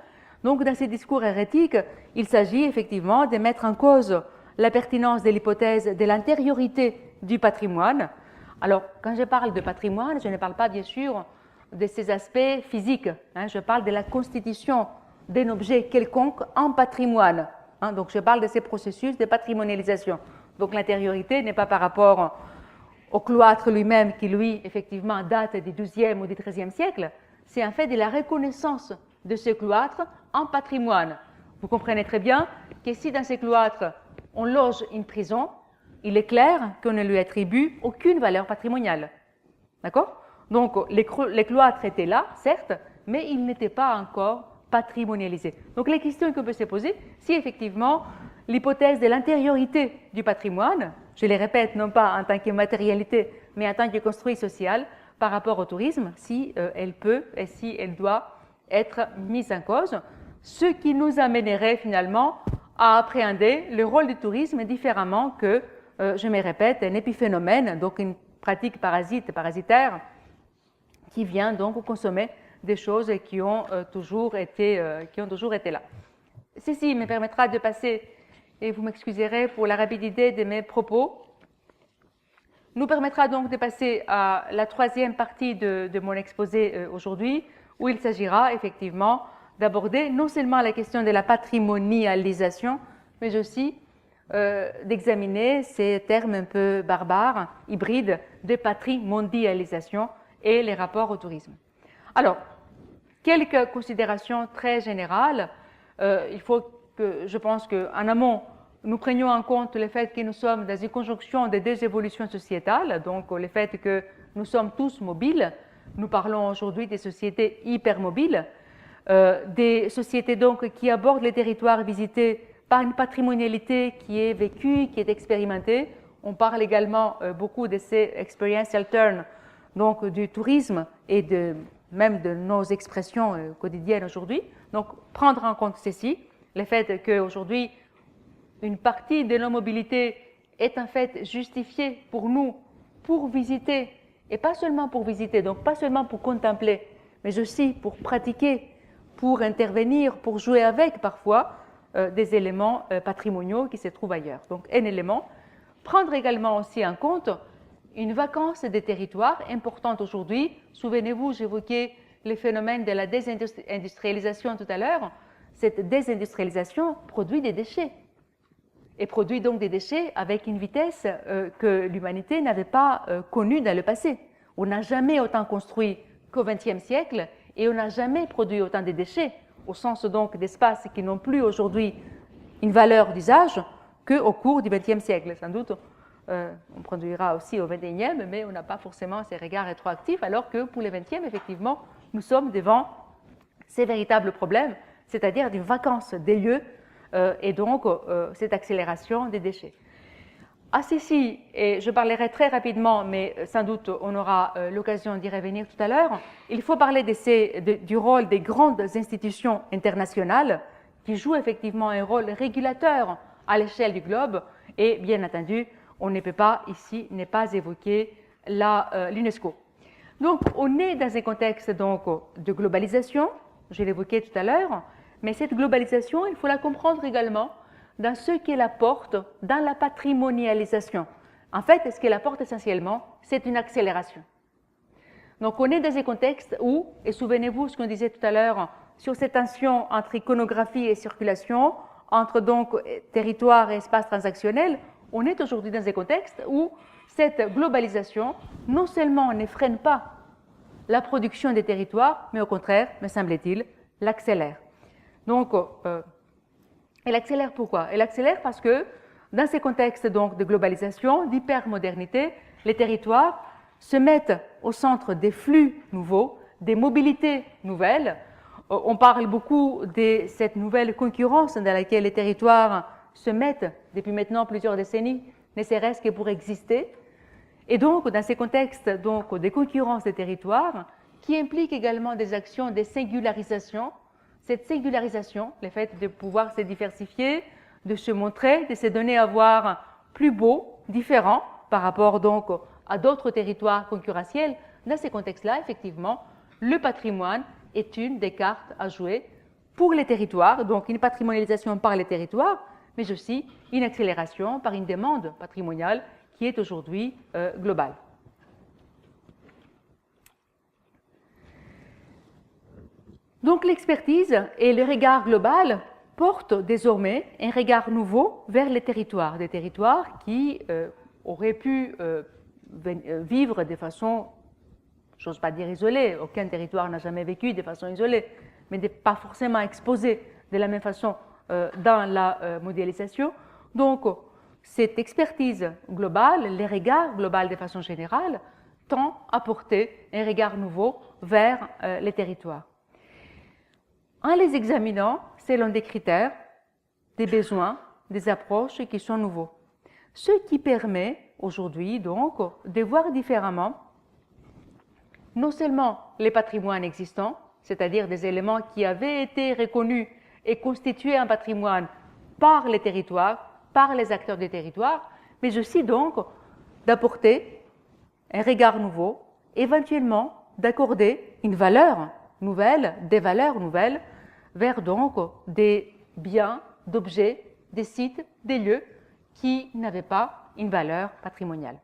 Donc dans ces discours hérétiques, il s'agit effectivement de mettre en cause la pertinence de l'hypothèse de l'antériorité du patrimoine. Alors, quand je parle de patrimoine, je ne parle pas bien sûr de ses aspects physiques. Je parle de la constitution d'un objet quelconque en patrimoine. Donc, je parle de ces processus de patrimonialisation. Donc, l'antériorité n'est pas par rapport au cloître lui-même, qui lui, effectivement, date du XIIe ou du XIIIe siècle. C'est en fait de la reconnaissance de ce cloître en patrimoine. Vous comprenez très bien que si dans ce cloître, on loge une prison, il est clair qu'on ne lui attribue aucune valeur patrimoniale. D'accord? Donc, les cloîtres étaient là, certes, mais ils n'étaient pas encore patrimonialisés. Donc, les questions qu'on peut se poser, si effectivement l'hypothèse de l'antériorité du patrimoine, je les répète, non pas en tant que matérialité, mais en tant que construit social par rapport au tourisme, si elle peut et si elle doit être mise en cause, ce qui nous amènerait finalement à appréhender le rôle du tourisme différemment que, je me répète, un épiphénomène, donc une pratique parasitaire, qui vient donc consommer des choses qui ont toujours été là. Ceci me permettra de passer, et vous m'excuserez pour la rapidité de mes propos, nous permettra donc de passer à la troisième partie de mon exposé aujourd'hui, où il s'agira effectivement d'aborder non seulement la question de la patrimonialisation, mais aussi d'examiner ces termes un peu barbares, hybrides, de patrimondialisation et les rapports au tourisme. Alors, quelques considérations très générales. Il faut que, je pense qu'en amont, nous prenions en compte le fait que nous sommes dans une conjonction de deux évolutions sociétales, donc le fait que nous sommes tous mobiles. Nous parlons aujourd'hui des sociétés hypermobiles, des sociétés donc qui abordent les territoires visités par une patrimonialité qui est vécue, qui est expérimentée. On parle également beaucoup de ces experiential turn, donc du tourisme et même de nos expressions quotidiennes aujourd'hui. Donc, prendre en compte ceci, le fait qu'aujourd'hui, une partie de nos mobilités est en fait justifiée pour nous, pour visiter, et pas seulement pour visiter, donc pas seulement pour contempler, mais aussi pour pratiquer, pour intervenir, pour jouer avec parfois des éléments patrimoniaux qui se trouvent ailleurs. Donc, un élément. Prendre également aussi en compte une vacance des territoires importante aujourd'hui. Souvenez-vous, j'évoquais le phénomène de la désindustrialisation tout à l'heure. Cette désindustrialisation produit des déchets et produit donc des déchets avec une vitesse que l'humanité n'avait pas connue dans le passé. On n'a jamais autant construit qu'au XXe siècle et on n'a jamais produit autant de déchets, au sens donc d'espaces qui n'ont plus aujourd'hui une valeur d'usage qu'au cours du XXe siècle. Sans doute, on produira aussi au XXIe, mais on n'a pas forcément ces regards rétroactifs, alors que pour le XXe, effectivement, nous sommes devant ces véritables problèmes, c'est-à-dire d'une vacance des lieux et donc cette accélération des déchets. À ceci, et je parlerai très rapidement, mais sans doute on aura l'occasion d'y revenir tout à l'heure, il faut parler du rôle des grandes institutions internationales qui jouent effectivement un rôle régulateur à l'échelle du globe, et bien entendu, on ne peut pas ici ne pas évoquer l'UNESCO. Donc, on est dans un contexte donc, de globalisation, je l'évoquais tout à l'heure, mais cette globalisation, il faut la comprendre également dans ce qu'elle apporte dans la patrimonialisation. En fait, ce qu'elle apporte essentiellement, c'est une accélération. Donc, on est dans un contexte où, et souvenez-vous ce qu'on disait tout à l'heure sur cette tension entre iconographie et circulation, entre donc territoire et espace transactionnel, on est aujourd'hui dans un contexte où cette globalisation, non seulement ne freine pas la production des territoires, mais au contraire, me semble-t-il, l'accélère. Donc, elle accélère pourquoi? Elle accélère parce que dans ces contextes donc, de globalisation, d'hypermodernité, les territoires se mettent au centre des flux nouveaux, des mobilités nouvelles. On parle beaucoup de cette nouvelle concurrence dans laquelle les territoires se mettent depuis maintenant plusieurs décennies, ne serait-ce que pour exister. Et donc, dans ces contextes donc, de concurrence des territoires, qui impliquent également des actions de singularisation, cette singularisation, le fait de pouvoir se diversifier, de se montrer, de se donner à voir plus beau, différent par rapport donc à d'autres territoires concurrentiels, dans ces contextes-là, effectivement, le patrimoine est une des cartes à jouer pour les territoires, donc une patrimonialisation par les territoires, mais aussi une accélération par une demande patrimoniale qui est aujourd'hui globale. Donc l'expertise et le regard global portent désormais un regard nouveau vers les territoires, des territoires qui auraient pu vivre de façon, j'ose pas dire isolée, aucun territoire n'a jamais vécu de façon isolée, mais pas forcément exposé de la même façon dans la mondialisation. Donc cette expertise globale, les regards globaux de façon générale, tend à porter un regard nouveau vers les territoires. En les examinant selon des critères, des besoins, des approches qui sont nouveaux. Ce qui permet aujourd'hui donc de voir différemment non seulement les patrimoines existants, c'est-à-dire des éléments qui avaient été reconnus et constitués un patrimoine par les territoires, par les acteurs des territoires, mais aussi donc d'apporter un regard nouveau, éventuellement d'accorder une valeur nouvelle, des valeurs nouvelles, vers donc des biens, d'objets, des sites, des lieux qui n'avaient pas une valeur patrimoniale.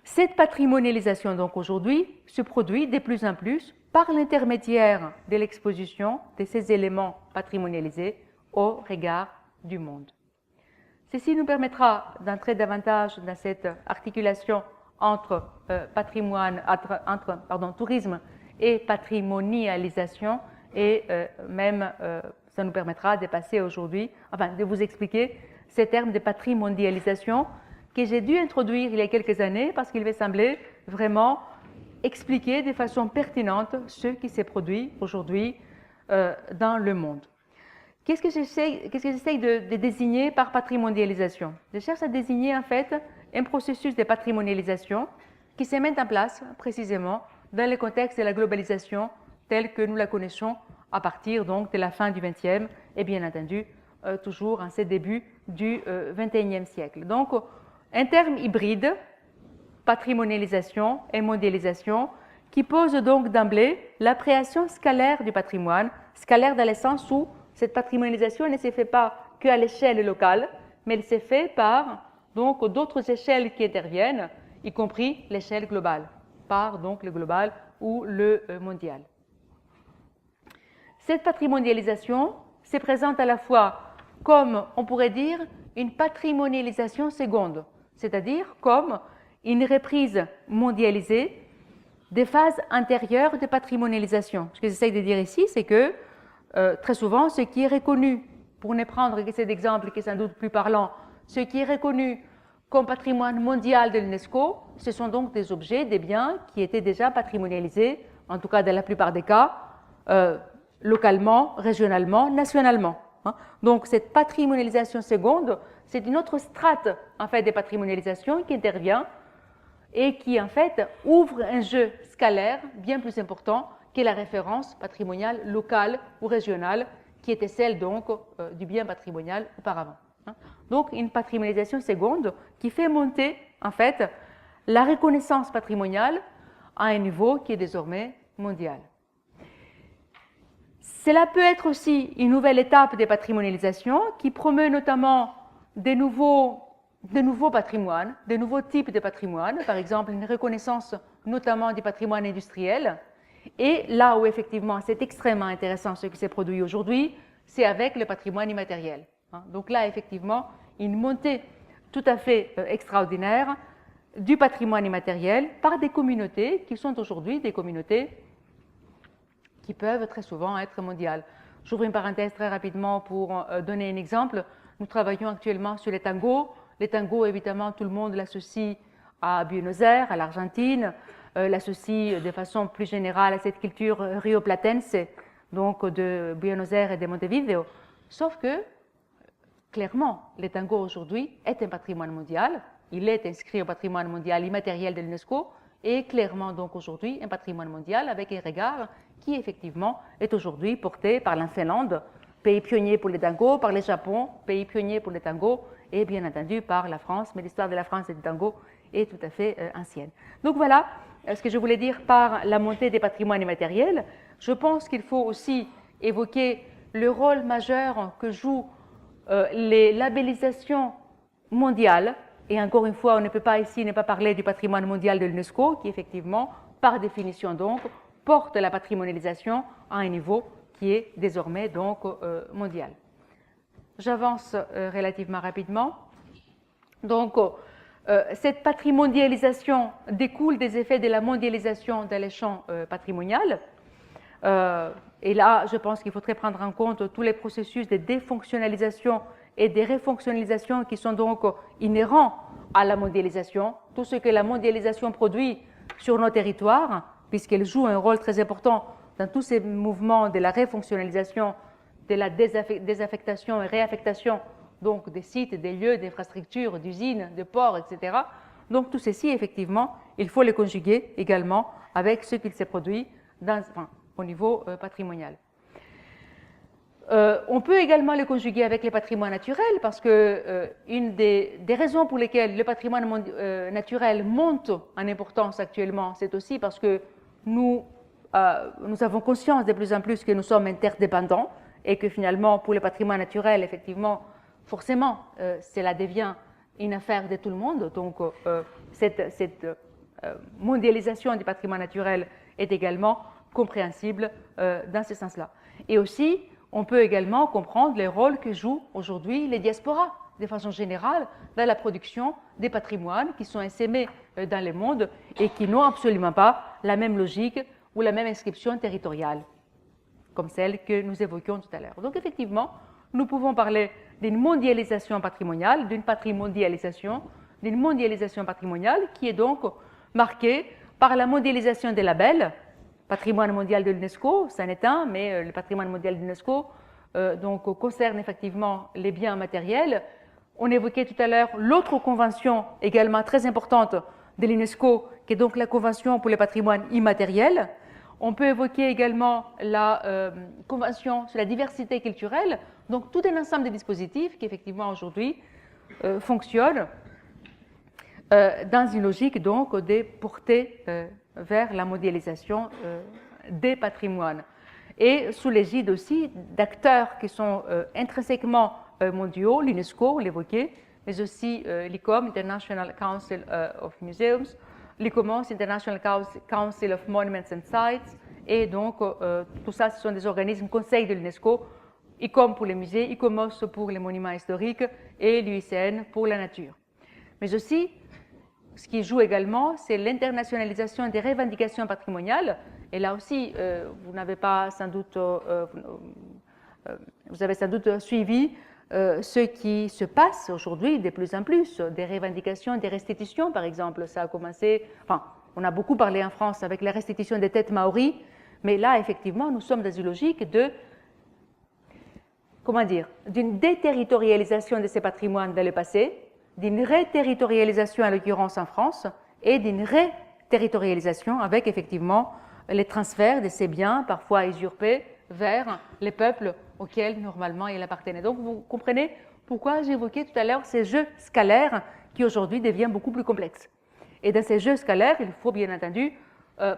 Cette patrimonialisation donc aujourd'hui se produit de plus en plus par l'intermédiaire de l'exposition de ces éléments patrimonialisés au regard du monde. Ceci nous permettra d'entrer davantage dans cette articulation entre tourisme et patrimonialisation et même ça nous permettra de passer aujourd'hui, enfin de vous expliquer ces termes de patrimonialisation que j'ai dû introduire il y a quelques années parce qu'il me semblait vraiment expliquer de façon pertinente ce qui s'est produit aujourd'hui dans le monde. Qu'est-ce que j'essaye de désigner par patrimonialisation? Je cherche à désigner en fait un processus de patrimonialisation qui se met en place précisément dans le contexte de la globalisation telle que nous la connaissons à partir donc de la fin du XXe et bien entendu toujours en ces débuts du XXIe siècle. Donc un terme hybride, patrimonialisation et mondialisation, qui pose donc d'emblée l'appréhension scalaire du patrimoine, scalaire dans le sens où cette patrimonialisation ne se fait pas qu'à l'échelle locale, mais elle se fait par donc d'autres échelles qui interviennent, y compris l'échelle globale, par donc le global ou le mondial. Cette patrimonialisation se présente à la fois comme, on pourrait dire, une patrimonialisation seconde, c'est-à-dire comme une reprise mondialisée des phases antérieures de patrimonialisation. Ce que j'essaie de dire ici, c'est que très souvent, ce qui est reconnu, pour ne prendre que cet exemple qui est sans doute plus parlant, ce qui est reconnu comme patrimoine mondial de l'UNESCO, ce sont donc des objets, des biens qui étaient déjà patrimonialisés, en tout cas dans la plupart des cas, localement, régionalement, nationalement. Donc cette patrimonialisation seconde, c'est une autre strate en fait de patrimonialisation qui intervient et qui en fait ouvre un jeu scalaire bien plus important que la référence patrimoniale locale ou régionale qui était celle donc du bien patrimonial auparavant. Donc une patrimonialisation seconde qui fait monter en fait la reconnaissance patrimoniale à un niveau qui est désormais mondial. Cela peut être aussi une nouvelle étape des patrimonialisations qui promeut notamment de nouveaux patrimoines, de nouveaux types de patrimoine, par exemple une reconnaissance notamment du patrimoine industriel. Et là où effectivement c'est extrêmement intéressant ce qui s'est produit aujourd'hui, c'est avec le patrimoine immatériel. Donc là effectivement une montée tout à fait extraordinaire du patrimoine immatériel par des communautés qui sont aujourd'hui des communautés qui peuvent très souvent être mondiales. J'ouvre une parenthèse très rapidement pour donner un exemple. Nous travaillons actuellement sur les tangos. Les tangos, évidemment, tout le monde l'associe à Buenos Aires, à l'Argentine, l'associe de façon plus générale à cette culture rioplatense, donc de Buenos Aires et de Montevideo. Sauf que, clairement, le tango aujourd'hui est un patrimoine mondial. Il est inscrit au patrimoine mondial immatériel de l'UNESCO et clairement donc aujourd'hui un patrimoine mondial avec un regard qui effectivement est aujourd'hui porté par la Finlande, pays pionnier pour le tango, par le Japon, pays pionnier pour le tango, et bien entendu par la France, mais l'histoire de la France et du tango est tout à fait ancienne. Donc voilà ce que je voulais dire par la montée des patrimoines immatériels. Je pense qu'il faut aussi évoquer le rôle majeur que jouent les labellisations mondiales. Et encore une fois, on ne peut pas ici ne pas parler du patrimoine mondial de l'UNESCO, qui effectivement, par définition donc, porte la patrimonialisation à un niveau qui est désormais donc mondial. J'avance relativement rapidement. Donc, cette patrimonialisation découle des effets de la mondialisation dans les champs patrimonial. Et là, je pense qu'il faudrait prendre en compte tous les processus de défonctionnalisation et de refonctionnalisation qui sont donc inhérents à la mondialisation. Tout ce que la mondialisation produit sur nos territoires, puisqu'elle joue un rôle très important dans tous ces mouvements de la refonctionnalisation, de la désaffectation et réaffectation donc des sites, des lieux, d'infrastructures, d'usines, de ports, etc. Donc tout ceci, effectivement, il faut les conjuguer également avec ce qu'il s'est produit au niveau patrimonial. On peut également le conjuguer avec les patrimoines naturels parce que une des raisons pour lesquelles le patrimoine naturel monte en importance actuellement, c'est aussi parce que nous avons conscience de plus en plus que nous sommes interdépendants et que finalement, pour le patrimoine naturel, effectivement, forcément, cela devient une affaire de tout le monde. Donc, cette mondialisation du patrimoine naturel est également compréhensible dans ce sens-là. Et aussi, on peut également comprendre les rôles que jouent aujourd'hui les diasporas, de façon générale, dans la production des patrimoines qui sont essaimés dans le monde et qui n'ont absolument pas la même logique ou la même inscription territoriale, comme celle que nous évoquions tout à l'heure. Donc, effectivement, nous pouvons parler d'une mondialisation patrimoniale, d'une mondialisation patrimoniale qui est donc marquée par la mondialisation des labels. Patrimoine mondial de l'UNESCO, ça en est un, mais le patrimoine mondial de l'UNESCO donc, concerne effectivement les biens matériels. On évoquait tout à l'heure l'autre convention également très importante de l'UNESCO, qui est donc la convention pour le patrimoine immatériel. On peut évoquer également la convention sur la diversité culturelle, donc tout un ensemble de dispositifs qui effectivement aujourd'hui fonctionnent dans une logique donc de porter vers la mondialisation des patrimoines et sous l'égide aussi d'acteurs qui sont intrinsèquement mondiaux, l'UNESCO, on l'évoquait, mais aussi l'ICOM, International Council of Museums, l'ICOMOS, International Council of Monuments and Sites, et donc tout ça, ce sont des organismes conseils de l'UNESCO, ICOM pour les musées, ICOMOS pour les monuments historiques et l'UICN pour la nature. Mais aussi, ce qui joue également, c'est l'internationalisation des revendications patrimoniales. Et là aussi, vous avez sans doute suivi ce qui se passe aujourd'hui de plus en plus, des revendications, des restitutions, par exemple. Ça a commencé, on a beaucoup parlé en France avec la restitution des têtes maoris, Mais là, effectivement, nous sommes dans une logique de, comment dire, d'une déterritorialisation de ces patrimoines dans le passé, d'une réterritorialisation, en l'occurrence en France, et d'une réterritorialisation avec effectivement les transferts de ces biens, parfois usurpés, vers les peuples auxquels normalement ils appartenaient. Donc vous comprenez pourquoi j'évoquais tout à l'heure ces jeux scalaires qui aujourd'hui deviennent beaucoup plus complexes. Et dans ces jeux scalaires, il faut bien entendu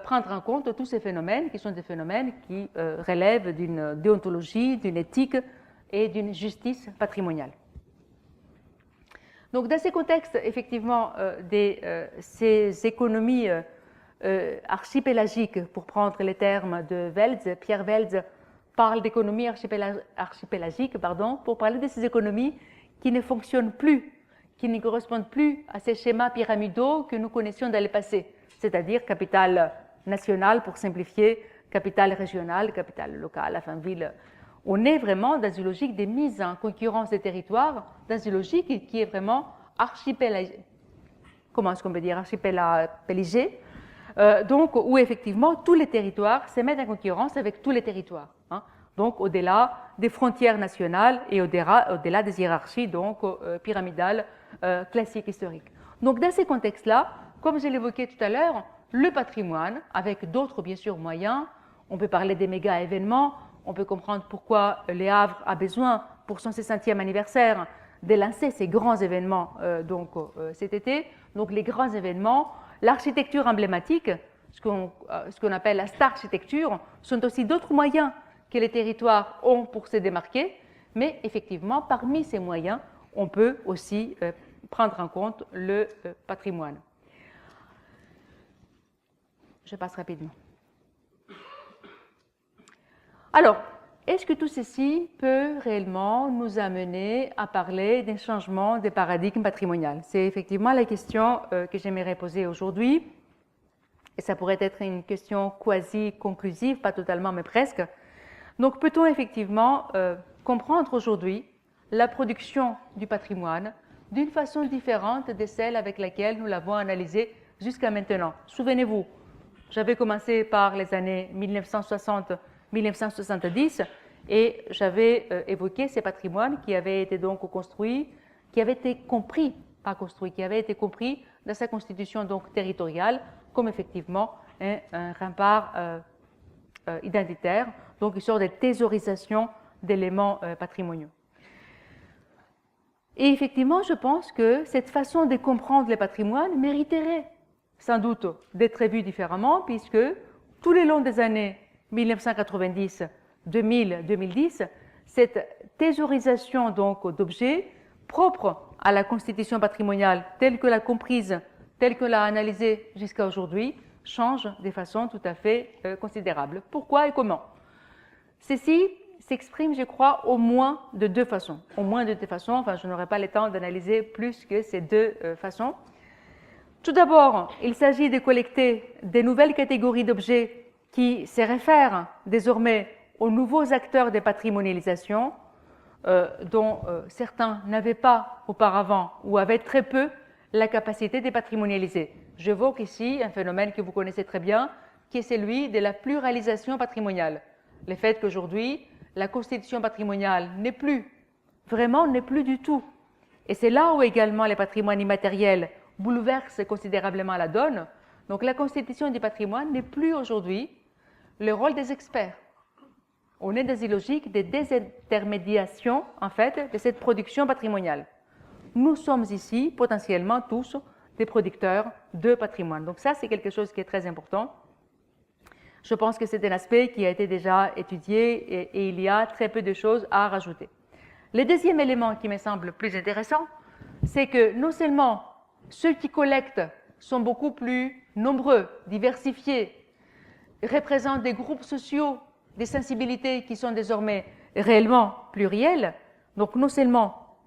prendre en compte tous ces phénomènes qui sont des phénomènes qui relèvent d'une déontologie, d'une éthique et d'une justice patrimoniale. Donc dans ces contextes, effectivement, ces économies archipélagiques, pour prendre les termes de Welz, Pierre Welz parle d'économies archipélagiques, pour parler de ces économies qui ne fonctionnent plus, qui ne correspondent plus à ces schémas pyramidaux que nous connaissions dans le passé, c'est-à-dire capital national pour simplifier, capital régional, capital local, enfin ville. On est vraiment dans une logique de mise en concurrence des territoires, dans une logique qui est vraiment archipélagique, comment est-ce qu'on peut dire, archipélagisée, donc où effectivement tous les territoires se mettent en concurrence avec tous les territoires. Donc au-delà des frontières nationales et au-delà des hiérarchies donc, pyramidales classiques historiques. Donc dans ces contextes-là, comme je l'évoquais tout à l'heure, le patrimoine, avec d'autres bien sûr moyens, on peut parler des méga-événements, on peut comprendre pourquoi Le Havre a besoin, pour son 60e anniversaire, de lancer ces grands événements cet été. Donc les grands événements, l'architecture emblématique, ce qu'on appelle la star architecture, sont aussi d'autres moyens que les territoires ont pour se démarquer, mais effectivement, parmi ces moyens, on peut aussi prendre en compte le patrimoine. Je passe rapidement. Alors, est-ce que tout ceci peut réellement nous amener à parler d'un changement des paradigmes patrimonial? C'est effectivement la question que j'aimerais poser aujourd'hui. Et ça pourrait être une question quasi-conclusive, pas totalement, mais presque. Donc, peut-on effectivement comprendre aujourd'hui la production du patrimoine d'une façon différente de celle avec laquelle nous l'avons analysé jusqu'à maintenant? Souvenez-vous, j'avais commencé par les années 1960-1970 et j'avais évoqué ces patrimoines qui avaient été donc construits, qui avaient été compris, pas construits, qui avaient été compris dans sa constitution donc territoriale comme effectivement un rempart identitaire, donc une sorte de thésaurisation d'éléments patrimoniaux. Et effectivement, je pense que cette façon de comprendre les patrimoines mériterait sans doute d'être vue différemment, puisque tout le long des années 1990, 2000, 2010, cette thésaurisation donc d'objets propres à la constitution patrimoniale telle que l'a comprise, telle que l'a analysée jusqu'à aujourd'hui, change de façon tout à fait considérable. Pourquoi et comment? Ceci s'exprime, je crois, au moins de deux façons. Au moins de deux façons, enfin je n'aurai pas le temps d'analyser plus que ces deux façons. Tout d'abord, il s'agit de collecter des nouvelles catégories d'objets qui se réfèrent désormais aux nouveaux acteurs de patrimonialisation dont certains n'avaient pas auparavant ou avaient très peu la capacité de patrimonialiser. J'évoque ici un phénomène que vous connaissez très bien, qui est celui de la pluralisation patrimoniale. Le fait qu'aujourd'hui, la constitution patrimoniale n'est plus du tout. Et c'est là où également les patrimoines immatériels bouleversent considérablement la donne. Donc la constitution du patrimoine n'est plus aujourd'hui le rôle des experts. On est dans une logique de désintermédiation, en fait, de cette production patrimoniale. Nous sommes ici, potentiellement, tous des producteurs de patrimoine. Donc ça, c'est quelque chose qui est très important. Je pense que c'est un aspect qui a été déjà étudié et il y a très peu de choses à rajouter. Le deuxième élément qui me semble plus intéressant, c'est que non seulement ceux qui collectent sont beaucoup plus nombreux, diversifiés, représentent des groupes sociaux, des sensibilités qui sont désormais réellement plurielles, donc non seulement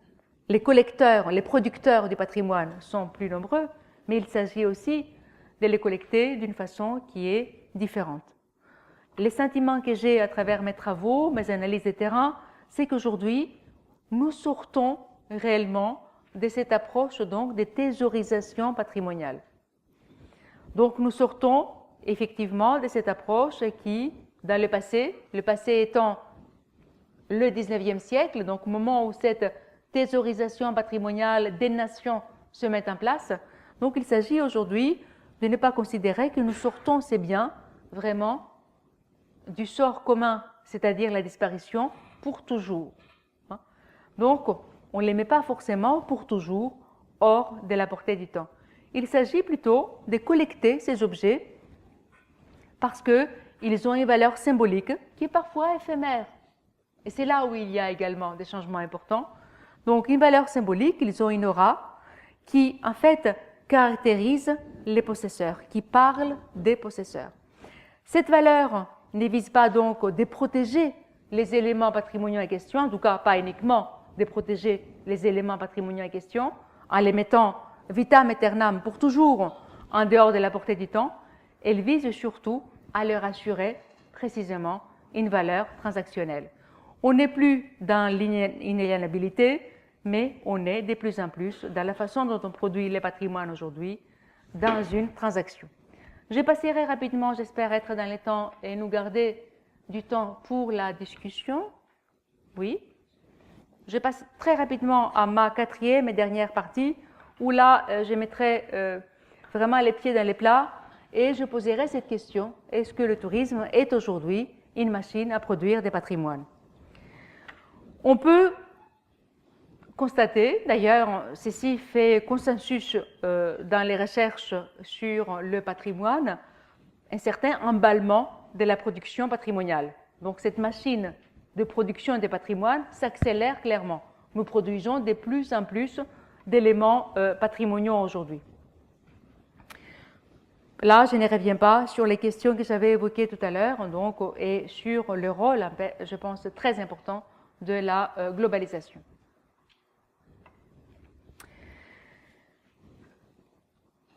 les collecteurs, les producteurs du patrimoine sont plus nombreux, mais il s'agit aussi de les collecter d'une façon qui est différente. Les sentiments que j'ai à travers mes travaux, mes analyses de terrain, c'est qu'aujourd'hui, nous sortons réellement de cette approche donc de thésaurisation patrimoniale. Donc nous sortons effectivement de cette approche qui dans le passé étant le 19e siècle, donc au moment où cette thésaurisation patrimoniale des nations se met en place. Donc il s'agit aujourd'hui de ne pas considérer que nous sortons ces biens vraiment du sort commun, c'est-à-dire la disparition, pour toujours. Donc on ne les met pas forcément pour toujours hors de la portée du temps. Il s'agit plutôt de collecter ces objets parce qu'ils ont une valeur symbolique qui est parfois éphémère. Et c'est là où il y a également des changements importants. Donc, une valeur symbolique, ils ont une aura qui, en fait, caractérise les possesseurs, qui parle des possesseurs. Cette valeur ne vise pas donc de protéger les éléments patrimoniaux en question, en tout cas pas uniquement de protéger les éléments patrimoniaux en question, en les mettant vitam aeternam pour toujours en dehors de la portée du temps. Elle vise surtout à leur assurer précisément une valeur transactionnelle. On n'est plus dans l'inaliénabilité, mais on est de plus en plus dans la façon dont on produit les patrimoines aujourd'hui dans une transaction. Je passerai rapidement, j'espère être dans le temps et nous garder du temps pour la discussion. Oui. Je passe très rapidement à ma quatrième et dernière partie, où là, je mettrai vraiment les pieds dans les plats et je poserai cette question: est-ce que le tourisme est aujourd'hui une machine à produire des patrimoines? On peut constater, d'ailleurs, ceci fait consensus dans les recherches sur le patrimoine, un certain emballement de la production patrimoniale. Donc cette machine de production des patrimoines s'accélère clairement. Nous produisons de plus en plus d'éléments patrimoniaux aujourd'hui. Là, je ne reviens pas sur les questions que j'avais évoquées tout à l'heure, donc, et sur le rôle, je pense, très important de la globalisation.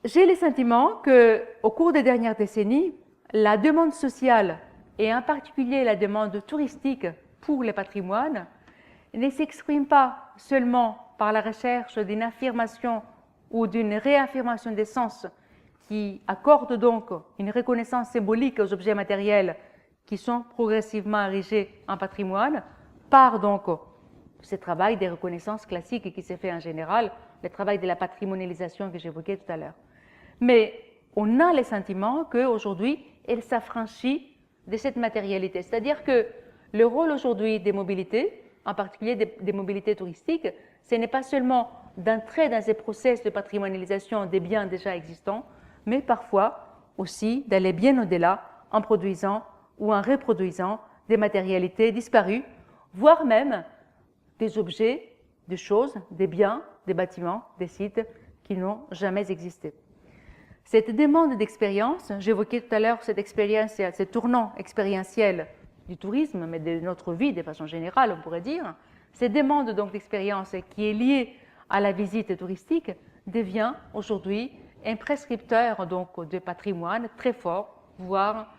J'ai le sentiment qu'au cours des dernières décennies, la demande sociale, et en particulier la demande touristique pour les patrimoines, ne s'exprime pas seulement par la recherche d'une affirmation ou d'une réaffirmation des sens qui accorde donc une reconnaissance symbolique aux objets matériels qui sont progressivement érigés en patrimoine, par donc ce travail de reconnaissance classique qui s'est fait en général, le travail de la patrimonialisation que j'évoquais tout à l'heure. Mais on a le sentiment qu'aujourd'hui, elle s'affranchit de cette matérialité. C'est-à-dire que le rôle aujourd'hui des mobilités, en particulier des mobilités touristiques, ce n'est pas seulement d'entrer dans ces process de patrimonialisation des biens déjà existants, mais parfois aussi d'aller bien au-delà en produisant ou en reproduisant des matérialités disparues, voire même des objets, des choses, des biens, des bâtiments, des sites qui n'ont jamais existé. Cette demande d'expérience, j'évoquais tout à l'heure cette expérience, ce tournant expérientiel du tourisme, mais de notre vie de façon générale, on pourrait dire, cette demande donc d'expérience qui est liée à la visite touristique devient aujourd'hui un prescripteur donc de patrimoine très fort, voire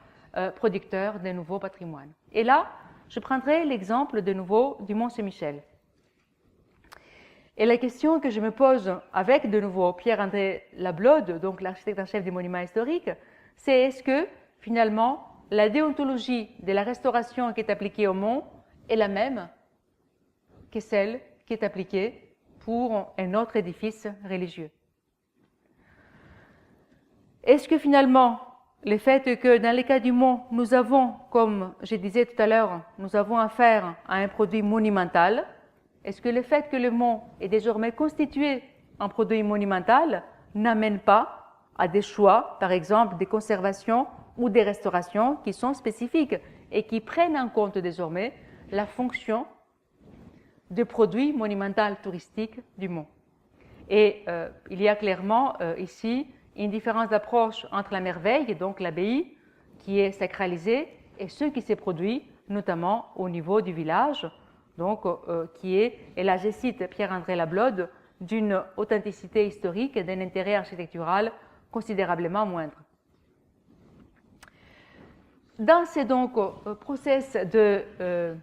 producteur de nouveaux patrimoines. Et là, je prendrai l'exemple de nouveau du Mont Saint-Michel. Et la question que je me pose avec de nouveau Pierre-André Lablode, donc l'architecte en chef des monuments historiques, c'est est-ce que finalement la déontologie de la restauration qui est appliquée au mont est la même que celle qui est appliquée pour un autre édifice religieux? Est-ce que finalement, le fait que dans les cas du mont, nous avons, comme je disais tout à l'heure, nous avons affaire à un produit monumental, est-ce que le fait que le mont est désormais constitué en produit monumental n'amène pas à des choix, par exemple des conservations ou des restaurations qui sont spécifiques et qui prennent en compte désormais la fonction de produit monumental touristique du mont? Et il y a clairement ici une différence d'approche entre la merveille, donc l'abbaye, qui est sacralisée, et ce qui s'est produit notamment au niveau du village, donc qui est, et là je cite Pierre-André Lablode, d'une authenticité historique et d'un intérêt architectural considérablement moindre. Dans ces donc process de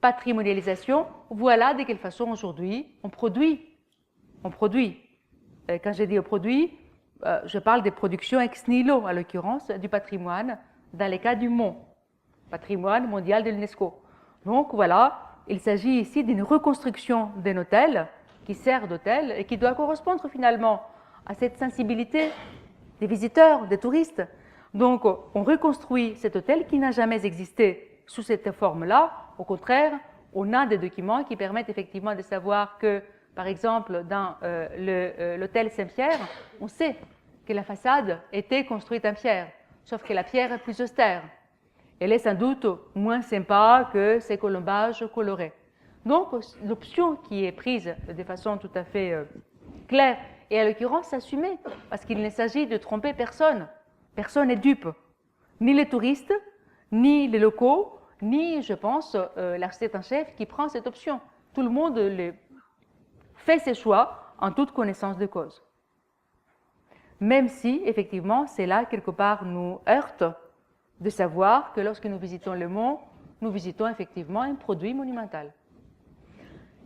patrimonialisation, voilà de quelle façon aujourd'hui on produit. Quand je dis produit, je parle des productions ex nihilo, à l'occurrence, du patrimoine, dans les cas du mont. patrimoine mondial de l'UNESCO. Donc voilà, il s'agit ici d'une reconstruction d'un hôtel qui sert d'hôtel et qui doit correspondre finalement à cette sensibilité des visiteurs, des touristes. Donc on reconstruit cet hôtel qui n'a jamais existé sous cette forme-là. Au contraire, on a des documents qui permettent effectivement de savoir que, par exemple, dans l'hôtel Saint-Pierre, on sait que la façade était construite en pierre, sauf que la pierre est plus austère. Elle est sans doute moins sympa que ces colombages colorés. Donc, l'option qui est prise de façon tout à fait claire et à l'occurrence assumée, parce qu'il ne s'agit de tromper personne. Personne n'est dupe, ni les touristes, ni les locaux, ni, je pense, l'architecte en chef qui prend cette option. Tout le monde fait ses choix en toute connaissance de cause. Même si, effectivement, cela, quelque part, nous heurte de savoir que lorsque nous visitons le mont, nous visitons effectivement un produit monumental.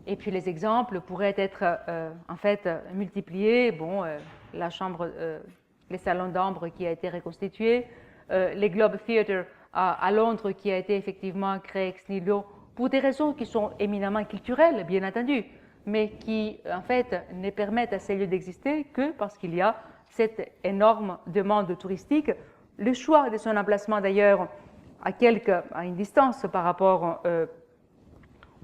Et puis les exemples pourraient être en fait multipliés. Bon, la chambre, les salons d'ambre qui a été reconstitué, les Globe Theatre à Londres qui a été effectivement créé ex nihilo pour des raisons qui sont éminemment culturelles, bien entendu, mais qui en fait ne permettent à ces lieux d'exister que parce qu'il y a cette énorme demande touristique. Le choix de son emplacement d'ailleurs à une distance par rapport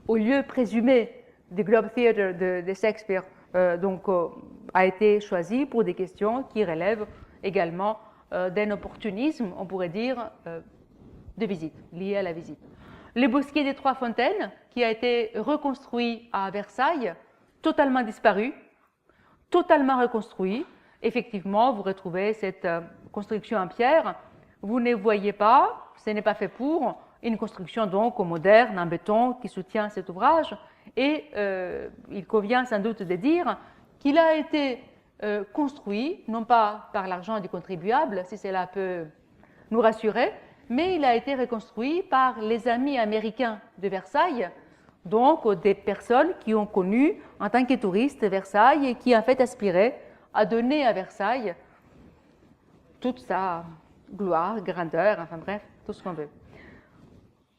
au lieu présumé du Globe Theatre de Shakespeare a été choisi pour des questions qui relèvent également d'un opportunisme, on pourrait dire, de visite, lié à la visite. Le bosquet des Trois Fontaines, qui a été reconstruit à Versailles, totalement disparu, totalement reconstruit. Effectivement, vous retrouvez cette construction en pierre. Vous ne voyez pas, ce n'est pas fait pour, une construction donc moderne en béton qui soutient cet ouvrage. Et il convient sans doute de dire qu'il a été construit, non pas par l'argent du contribuable, si cela peut nous rassurer, mais il a été reconstruit par les amis américains de Versailles, donc des personnes qui ont connu en tant que touristes Versailles et qui en fait aspiraient à donner à Versailles toute sa gloire, grandeur, enfin bref, tout ce qu'on veut.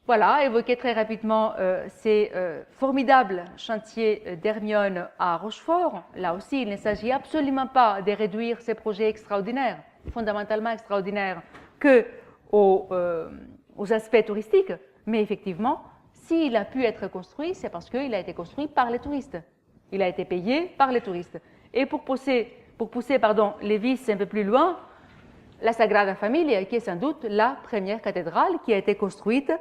Voilà, évoquer très rapidement ces formidables chantiers d'Hermione à Rochefort. Là aussi, il ne s'agit absolument pas de réduire ces projets extraordinaires, fondamentalement extraordinaires, que aux aspects touristiques, mais effectivement, s'il a pu être construit, c'est parce qu'il a été construit par les touristes. Il a été payé par les touristes. Et pour pousser les vis un peu plus loin, la Sagrada Familia, qui est sans doute la première cathédrale qui a été construite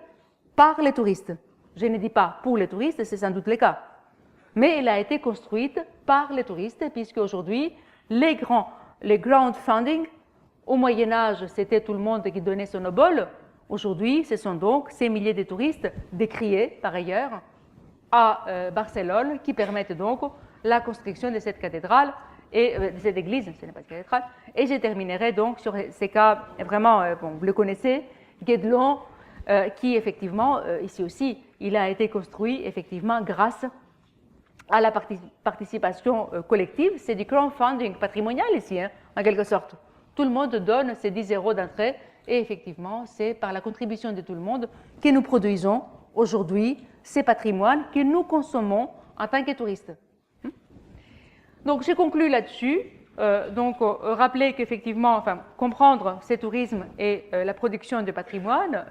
par les touristes. Je ne dis pas pour les touristes, c'est sans doute le cas. Mais elle a été construite par les touristes, puisque aujourd'hui, les crowdfunding, au Moyen-Âge, c'était tout le monde qui donnait son obol. Aujourd'hui, ce sont donc ces milliers de touristes, décriés par ailleurs, à Barcelone, qui permettent donc la construction de cette cathédrale et de cette église, ce n'est pas une cathédrale. Et je terminerai donc sur ces cas vraiment, vous le connaissez, Guédelon, qui effectivement, ici aussi, il a été construit effectivement grâce à la participation collective. C'est du crowdfunding patrimonial ici, hein, en quelque sorte. Tout le monde donne ses 10 € d'entrée et effectivement, c'est par la contribution de tout le monde que nous produisons aujourd'hui ces patrimoines que nous consommons en tant que touristes. Donc, j'ai conclu là-dessus. Rappeler qu'effectivement, comprendre ce tourisme et la production de patrimoine,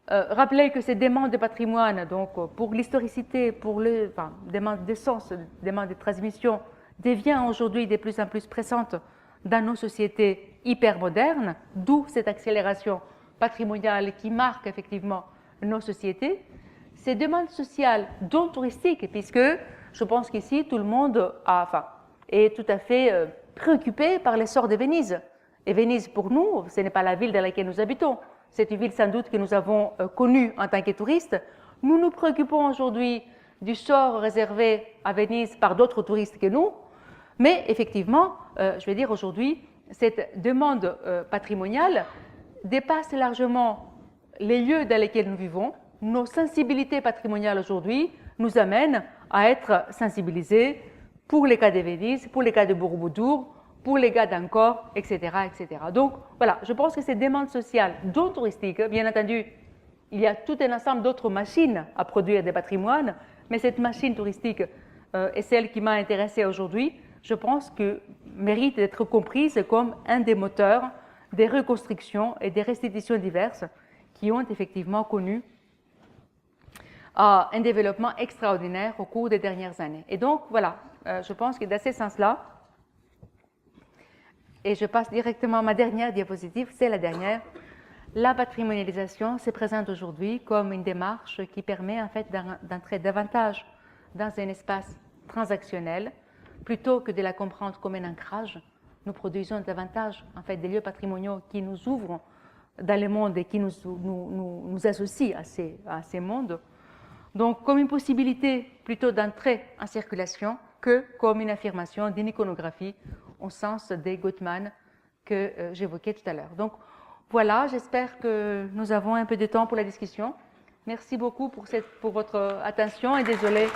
rappeler que ces demandes de patrimoine, donc pour l'historicité, pour demande d'essence, demande de transmission, devient aujourd'hui de plus en plus pressante dans nos sociétés hyper modernes, d'où cette accélération patrimoniale qui marque effectivement nos sociétés. Ces demandes sociales, dont touristiques, puisque je pense qu'ici tout le monde est tout à fait préoccupé par l'essor de Venise. Et Venise, pour nous, ce n'est pas la ville dans laquelle nous habitons. C'est une ville sans doute que nous avons connue en tant que touristes. Nous nous préoccupons aujourd'hui du sort réservé à Venise par d'autres touristes que nous. Mais effectivement, je veux dire aujourd'hui, cette demande patrimoniale dépasse largement les lieux dans lesquels nous vivons. Nos sensibilités patrimoniales aujourd'hui nous amènent à être sensibilisés pour les cas de Venise, pour les cas de Borobudur, pour les gars d'Angkor, etc., etc. Donc, voilà, je pense que ces demandes sociales, dont touristiques, bien entendu, il y a tout un ensemble d'autres machines à produire des patrimoines, mais cette machine touristique est celle qui m'a intéressée aujourd'hui. Je pense que mérite d'être comprise comme un des moteurs des reconstructions et des restitutions diverses qui ont effectivement connu un développement extraordinaire au cours des dernières années. Et donc, voilà, je pense que dans ce sens-là, et je passe directement à ma dernière diapositive, c'est la dernière, la patrimonialisation se présente aujourd'hui comme une démarche qui permet en fait d'entrer davantage dans un espace transactionnel plutôt que de la comprendre comme un ancrage. Nous produisons davantage en fait des lieux patrimoniaux qui nous ouvrent dans le monde et qui nous associent à ces mondes. Donc comme une possibilité plutôt d'entrer en circulation que comme une affirmation d'une iconographie au sens des Gottman que j'évoquais tout à l'heure. Donc voilà, j'espère que nous avons un peu de temps pour la discussion. Merci beaucoup pour votre attention et désolé.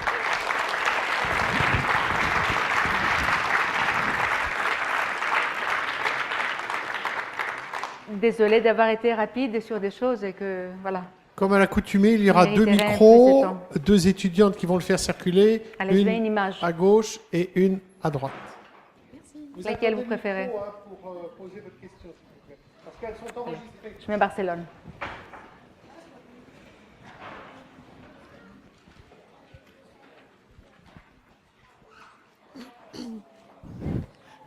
Désolée d'avoir été rapide sur des choses et que, voilà. Comme à l'accoutumée, il y aura 2 micros, 2 étudiantes qui vont le faire circuler, une image à gauche et une à droite. Merci. Laquelle vous préférez? Pour poser votre question, s'il vous plaît. Parce qu'elles sont enregistrées. Je mets Barcelone.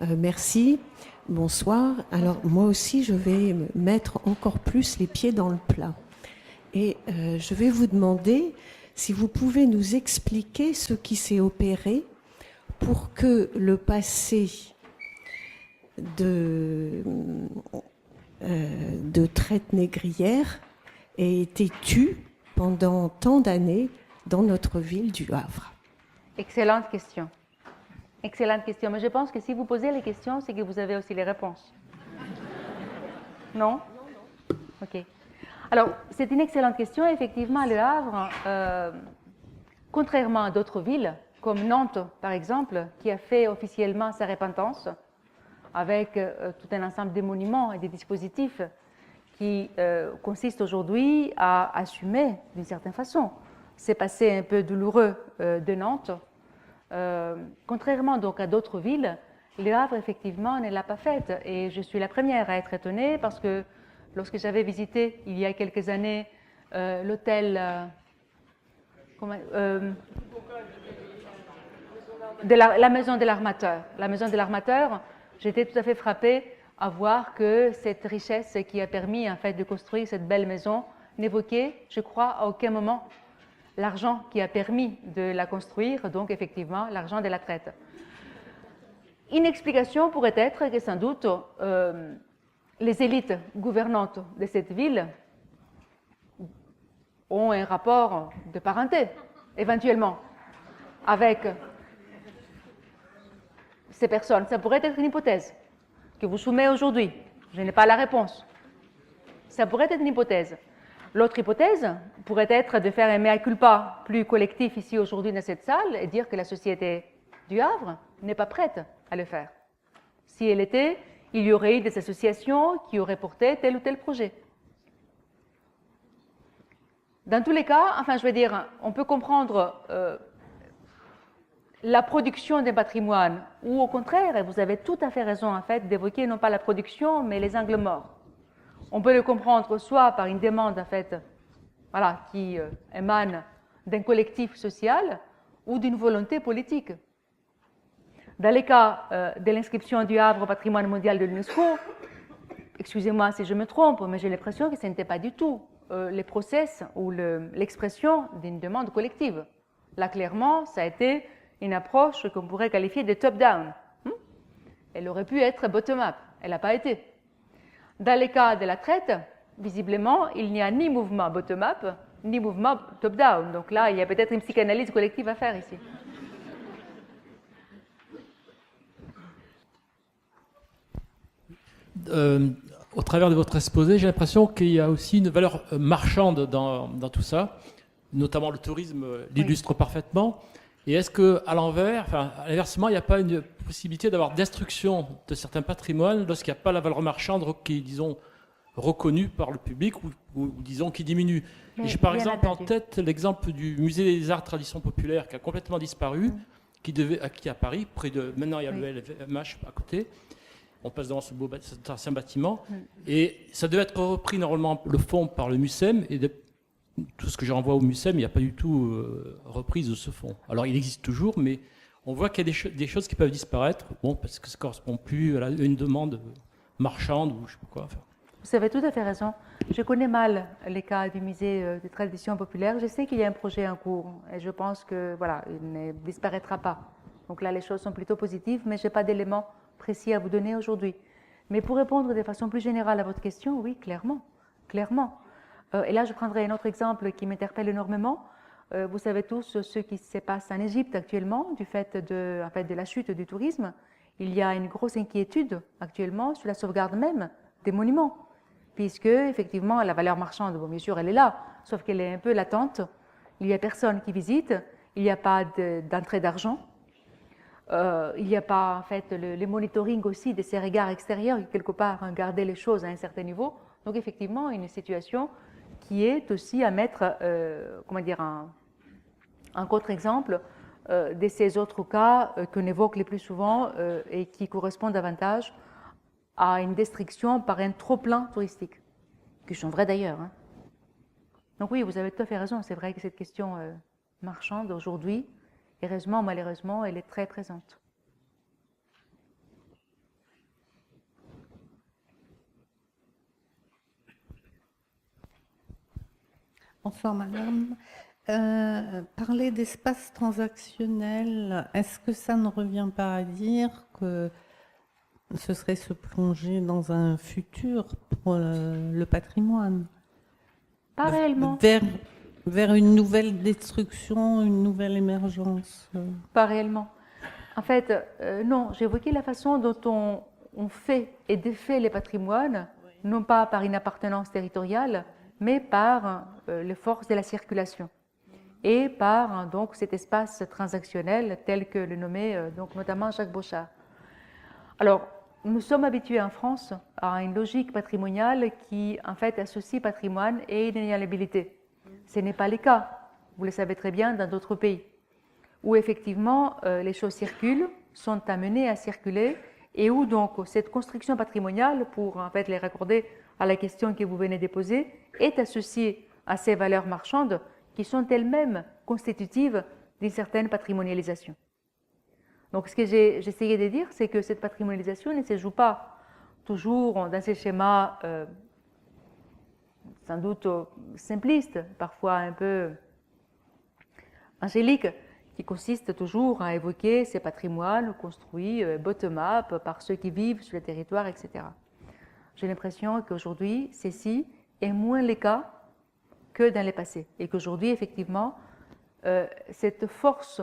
Merci. Bonsoir. Alors moi aussi, je vais mettre encore plus les pieds dans le plat. Et je vais vous demander si vous pouvez nous expliquer ce qui s'est opéré pour que le passé de traite négrière ait été tu pendant tant d'années dans notre ville du Havre. Excellente question. Excellente question. Mais je pense que si vous posez les questions, c'est que vous avez aussi les réponses. Non? Ok. Alors, c'est une excellente question. Effectivement, Le Havre, contrairement à d'autres villes, comme Nantes, par exemple, qui a fait officiellement sa repentance, avec tout un ensemble de monuments et des dispositifs qui consistent aujourd'hui à assumer, d'une certaine façon, ces passés un peu douloureux de Nantes. Contrairement donc à d'autres villes, Le Havre effectivement ne l'a pas faite et je suis la première à être étonnée parce que lorsque j'avais visité il y a quelques années l'hôtel la maison de l'Armateur, j'étais tout à fait frappée à voir que cette richesse qui a permis en fait de construire cette belle maison n'évoquait, je crois, à aucun moment l'argent qui a permis de la construire, donc effectivement l'argent de la traite. Une explication pourrait être que sans doute les élites gouvernantes de cette ville ont un rapport de parenté, éventuellement, avec ces personnes. Ça pourrait être une hypothèse que vous soumettez aujourd'hui. Je n'ai pas la réponse. Ça pourrait être une hypothèse. L'autre hypothèse pourrait être de faire un mea culpa plus collectif ici aujourd'hui dans cette salle et dire que la société du Havre n'est pas prête à le faire. Si elle était, il y aurait eu des associations qui auraient porté tel ou tel projet. Dans tous les cas, enfin je veux dire, on peut comprendre la production d'un patrimoine ou au contraire, et vous avez tout à fait raison en fait d'évoquer non pas la production mais les angles morts. On peut le comprendre soit par une demande en fait, voilà, qui émane d'un collectif social ou d'une volonté politique. Dans les cas de l'inscription du Havre au patrimoine mondial de l'UNESCO, excusez-moi si je me trompe, mais j'ai l'impression que ce n'était pas du tout le process ou l'expression d'une demande collective. Là, clairement, ça a été une approche qu'on pourrait qualifier de top-down. Elle aurait pu être bottom-up, elle n'a pas été. Dans les cas de la traite, visiblement, il n'y a ni mouvement bottom-up, ni mouvement top-down. Donc là, il y a peut-être une psychanalyse collective à faire ici. Au travers de votre exposé, j'ai l'impression qu'il y a aussi une valeur marchande dans tout ça, notamment le tourisme l'illustre parfaitement. Et est-ce qu'à l'envers, enfin, à l'inversement, il n'y a pas une possibilité d'avoir destruction de certains patrimoines lorsqu'il n'y a pas la valeur marchande qui est, disons, reconnue par le public ou disons, qui diminue? Mais J'ai par bien exemple en entendu. tête l'exemple du musée des arts traditions populaires qui a complètement disparu, qui est à Paris, près de, maintenant il y a Oui. le LVMH à côté. On passe devant cet ancien bâtiment. Et ça devait être repris normalement le fonds par le MUSEM. Et tout ce que je renvoie au MUSEM, il n'y a pas du tout reprise de ce fonds. Alors il existe toujours, mais on voit qu'il y a des choses qui peuvent disparaître, bon, parce que ça ne correspond plus à une demande marchande ou je ne sais pas quoi. Enfin, Vous avez tout à fait raison. Je connais mal les cas du musée des traditions populaires. Je sais qu'il y a un projet en cours et je pense que voilà, il ne disparaîtra pas. Donc là, les choses sont plutôt positives, mais je n'ai pas d'éléments précis à vous donner aujourd'hui. Mais pour répondre de façon plus générale à votre question, oui, clairement, clairement. Et là, je prendrai un autre exemple qui m'interpelle énormément. Vous savez tous ce qui se passe en Égypte actuellement du fait de la chute du tourisme. Il y a une grosse inquiétude actuellement sur la sauvegarde même des monuments, puisque effectivement la valeur marchande, bon, bien sûr, elle est là, sauf qu'elle est un peu latente. Il n'y a personne qui visite, il n'y a pas d'entrée d'argent. Il n'y a pas en fait le monitoring aussi de ces regards extérieurs qui quelque part ont gardé les choses à un certain niveau. Donc effectivement une situation qui est aussi à mettre comment dire un contre-exemple de ces autres cas qu'on évoque le plus souvent et qui correspondent davantage à une destruction par un trop-plein touristique, qui sont vrais d'ailleurs. Hein. Donc oui, vous avez tout à fait raison, c'est vrai que cette question marchande aujourd'hui, heureusement, malheureusement, elle est très présente. Bonsoir madame. Parler d'espace transactionnel, est-ce que ça ne revient pas à dire que ce serait se plonger dans un futur pour le patrimoine? Pas réellement. Vers une nouvelle destruction, une nouvelle émergence. Pas réellement. En fait, non, j'ai évoqué la façon dont on fait et défait les patrimoines, non pas par une appartenance territoriale, mais par les forces de la circulation et par donc cet espace transactionnel tel que le nommait donc notamment Jacques Beauchard. Alors, nous sommes habitués en France à une logique patrimoniale qui en fait associe patrimoine et inaliénabilité. Ce n'est pas le cas, vous le savez très bien, dans d'autres pays, où effectivement les choses circulent, sont amenées à circuler, et où donc cette construction patrimoniale, pour en fait les raccorder à la question que vous venez de poser, est associée à ces valeurs marchandes qui sont elles-mêmes constitutives d'une certaine patrimonialisation. Donc ce que j'ai essayé de dire, c'est que cette patrimonialisation ne se joue pas toujours dans ces schémas sans doute simplistes, parfois un peu angéliques, qui consistent toujours à évoquer ces patrimoines construits bottom-up par ceux qui vivent sur le territoire, etc. J'ai l'impression qu'aujourd'hui, ceci est moins le cas que dans le passé. Et qu'aujourd'hui, effectivement, cette force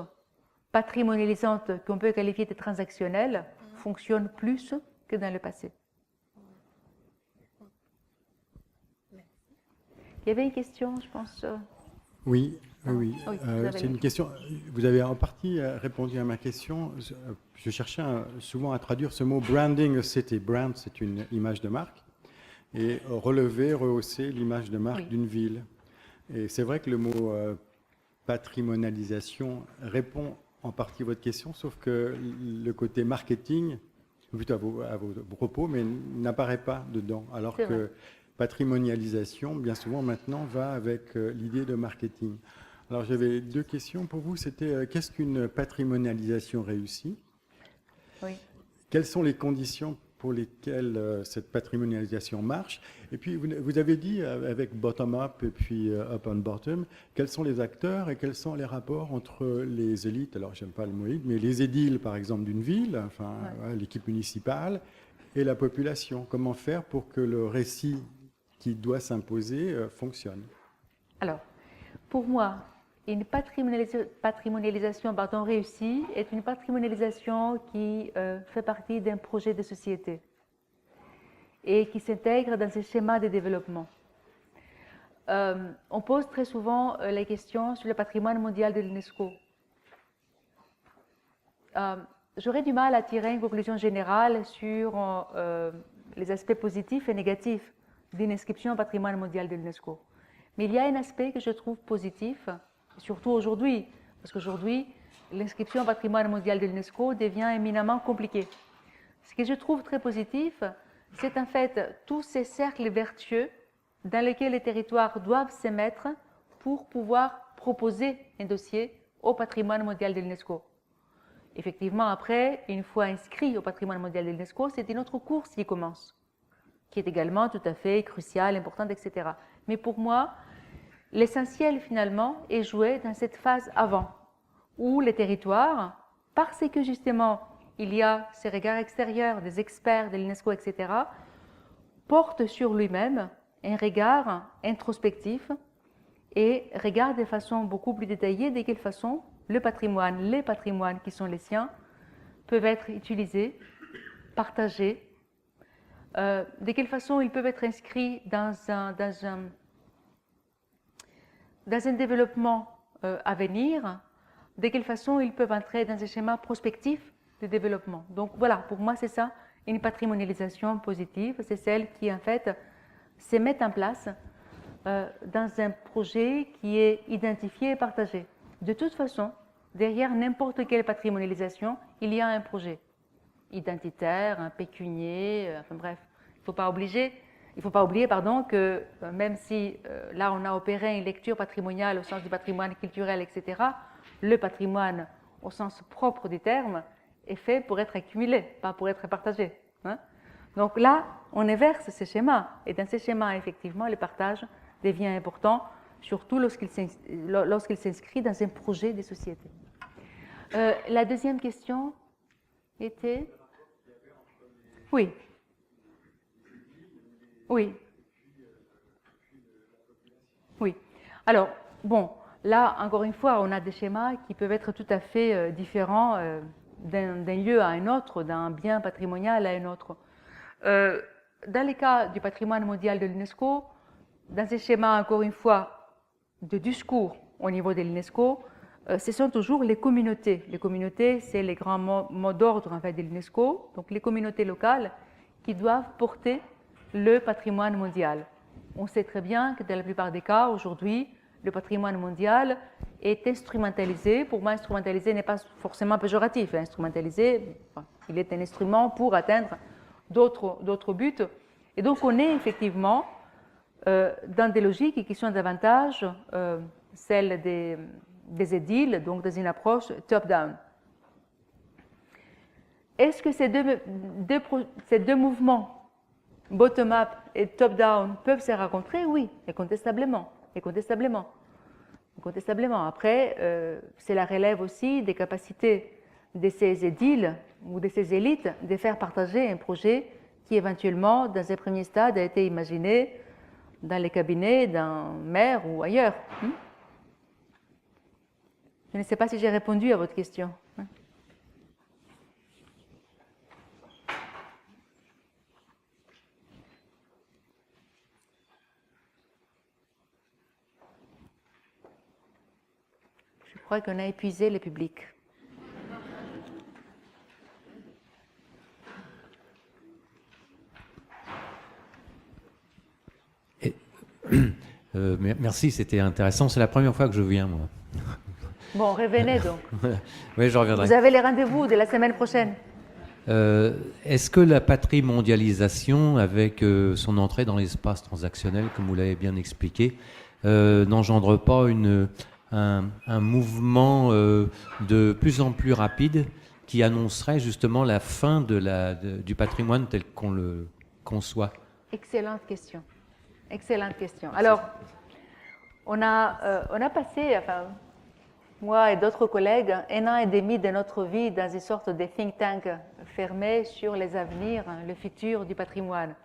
patrimonialisante qu'on peut qualifier de transactionnelle fonctionne plus que dans le passé. Il y avait une question, je pense. Oui. Oui, C'est une question. Vous avez en partie répondu à ma question. Je cherchais souvent à traduire ce mot branding a city. Brand, c'est une image de marque. Et relever, rehausser l'image de marque d'une ville. Et c'est vrai que le mot patrimonialisation répond en partie à votre question, sauf que le côté marketing, plutôt à vos propos, mais n'apparaît pas dedans. Alors que patrimonialisation, bien souvent maintenant, va avec l'idée de marketing. Alors j'avais deux questions pour vous. C'était qu'est-ce qu'une patrimonialisation réussie? Oui. Quelles sont les conditions pour lesquelles cette patrimonialisation marche? Et puis vous avez dit avec bottom-up et puis up and bottom, quels sont les acteurs et quels sont les rapports entre les élites, alors j'aime pas le mot élite, mais les édiles par exemple d'une ville, enfin l'équipe municipale et la population. Comment faire pour que le récit qui doit s'imposer fonctionne? Alors, pour moi, une patrimonialisation réussie est une patrimonialisation qui fait partie d'un projet de société et qui s'intègre dans ce schéma de développement. On pose très souvent la question sur le patrimoine mondial de l'UNESCO. j'aurais du mal à tirer une conclusion générale sur les aspects positifs et négatifs d'une inscription au patrimoine mondial de l'UNESCO. Mais il y a un aspect que je trouve positif, surtout aujourd'hui, parce qu'aujourd'hui, l'inscription au patrimoine mondial de l'UNESCO devient éminemment compliquée. Ce que je trouve très positif, c'est en fait tous ces cercles vertueux dans lesquels les territoires doivent se mettre pour pouvoir proposer un dossier au patrimoine mondial de l'UNESCO. Effectivement, après, une fois inscrit au patrimoine mondial de l'UNESCO, c'est une autre course qui commence, qui est également tout à fait cruciale, importante, etc. Mais pour moi, l'essentiel finalement est joué dans cette phase avant, où les territoires, parce que justement il y a ces regards extérieurs des experts de l'UNESCO, etc., portent sur lui-même un regard introspectif et regardent de façon beaucoup plus détaillée de quelle façon les patrimoines qui sont les siens, peuvent être utilisés, partagés, de quelle façon ils peuvent être inscrits dans un développement à venir, de quelle façon ils peuvent entrer dans un schéma prospectif de développement. Donc voilà, pour moi c'est ça, une patrimonialisation positive, c'est celle qui en fait se met en place dans un projet qui est identifié et partagé. De toute façon, derrière n'importe quelle patrimonialisation, il y a un projet identitaire, un pécunier, enfin bref. Il ne faut pas oublier que même si là on a opéré une lecture patrimoniale au sens du patrimoine culturel, etc., le patrimoine au sens propre du terme est fait pour être accumulé, pas pour être partagé. Hein? Donc là, on inverse ces schémas. Et dans ces schémas, effectivement, le partage devient important, surtout lorsqu'il s'inscrit dans un projet de société. La deuxième question était... Oui. Oui. Oui. Alors, bon, là, encore une fois, on a des schémas qui peuvent être tout à fait différents d'un lieu à un autre, d'un bien patrimonial à un autre. Dans les cas du patrimoine mondial de l'UNESCO, dans ces schémas, encore une fois, de discours au niveau de l'UNESCO, ce sont toujours les communautés. Les communautés, c'est les grands mots d'ordre en fait, de l'UNESCO, donc les communautés locales qui doivent porter le patrimoine mondial. On sait très bien que dans la plupart des cas, aujourd'hui, le patrimoine mondial est instrumentalisé. Pour moi, instrumentalisé n'est pas forcément péjoratif. Instrumentalisé, il est un instrument pour atteindre d'autres buts. Et donc, on est effectivement dans des logiques qui sont davantage celles des édiles, donc dans une approche top-down. Est-ce que ces deux mouvements, bottom-up et top-down, peuvent se rencontrer? Oui, incontestablement. Après, cela relève aussi des capacités de ces édiles ou de ces élites de faire partager un projet qui éventuellement, dans un premier stade, a été imaginé dans les cabinets d'un maire ou ailleurs. Je ne sais pas si j'ai répondu à votre question. Je crois qu'on a épuisé le public. Merci, c'était intéressant. C'est la première fois que je viens, moi. Bon, revenez donc. Oui, je reviendrai. Vous avez les rendez-vous de la semaine prochaine. Est-ce que la patrimonialisation, avec son entrée dans l'espace transactionnel, comme vous l'avez bien expliqué, n'engendre pas un mouvement de plus en plus rapide qui annoncerait justement la fin du patrimoine tel qu'on le conçoit? Excellente question. Excellente question. Alors, on a passé, enfin, moi et d'autres collègues, 1 an et demi de notre vie dans une sorte de think tank fermé sur les avenirs, le futur du patrimoine.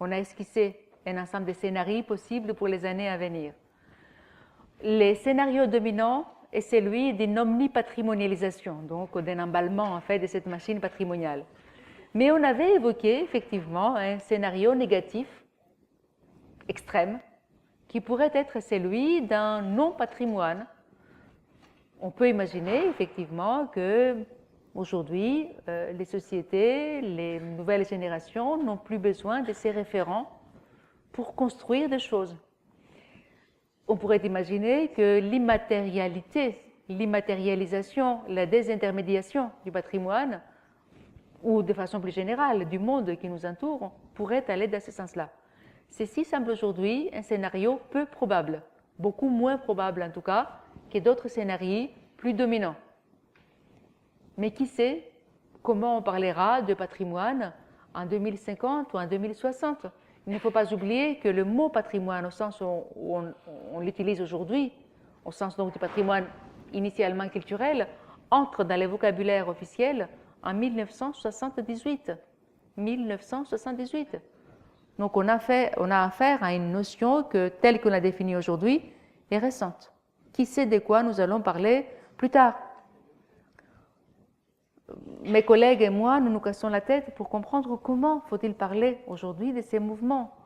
On a esquissé un ensemble de scénarios possibles pour les années à venir. Le scénario dominant est celui d'une omnipatrimonialisation, donc d'un emballement en fait de cette machine patrimoniale. Mais on avait évoqué effectivement un scénario négatif, extrême, qui pourrait être celui d'un non-patrimoine. On peut imaginer effectivement que Aujourd'hui, les sociétés, les nouvelles générations n'ont plus besoin de ces référents pour construire des choses. On pourrait imaginer que l'immatérialité, l'immatérialisation, la désintermédiation du patrimoine, ou de façon plus générale du monde qui nous entoure, pourrait aller dans ce sens-là. Ceci semble aujourd'hui un scénario peu probable, beaucoup moins probable en tout cas que d'autres scénarios plus dominants. Mais qui sait comment on parlera de patrimoine en 2050 ou en 2060? Il ne faut pas oublier que le mot patrimoine, au sens où on l'utilise aujourd'hui, au sens donc du patrimoine initialement culturel, entre dans le vocabulaire officiel en 1978. 1978. Donc on a affaire à une notion que, telle qu'on l'a définie aujourd'hui, est récente. Qui sait de quoi nous allons parler plus tard? Mes collègues et moi, nous nous cassons la tête pour comprendre comment faut-il parler aujourd'hui de ces mouvements.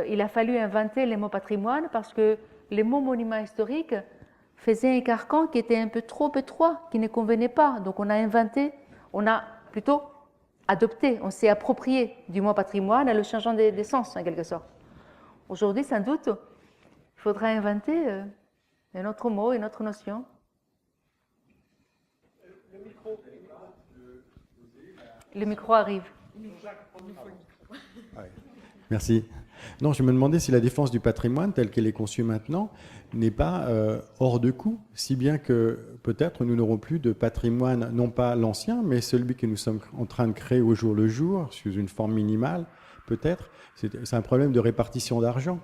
Il a fallu inventer le mot patrimoine parce que le mot monument historique faisait un carcan qui était un peu trop étroit, qui ne convenait pas. Donc on a inventé, on a plutôt adopté, on s'est approprié du mot patrimoine en le changeant de sens en quelque sorte. Aujourd'hui, sans doute, il faudra inventer un autre mot, une autre notion. Le micro arrive. Merci. Non, je me demandais si la défense du patrimoine, telle qu'elle est conçue maintenant, n'est pas hors de coût, si bien que peut-être nous n'aurons plus de patrimoine, non pas l'ancien, mais celui que nous sommes en train de créer au jour le jour, sous une forme minimale, peut-être. C'est un problème de répartition d'argent.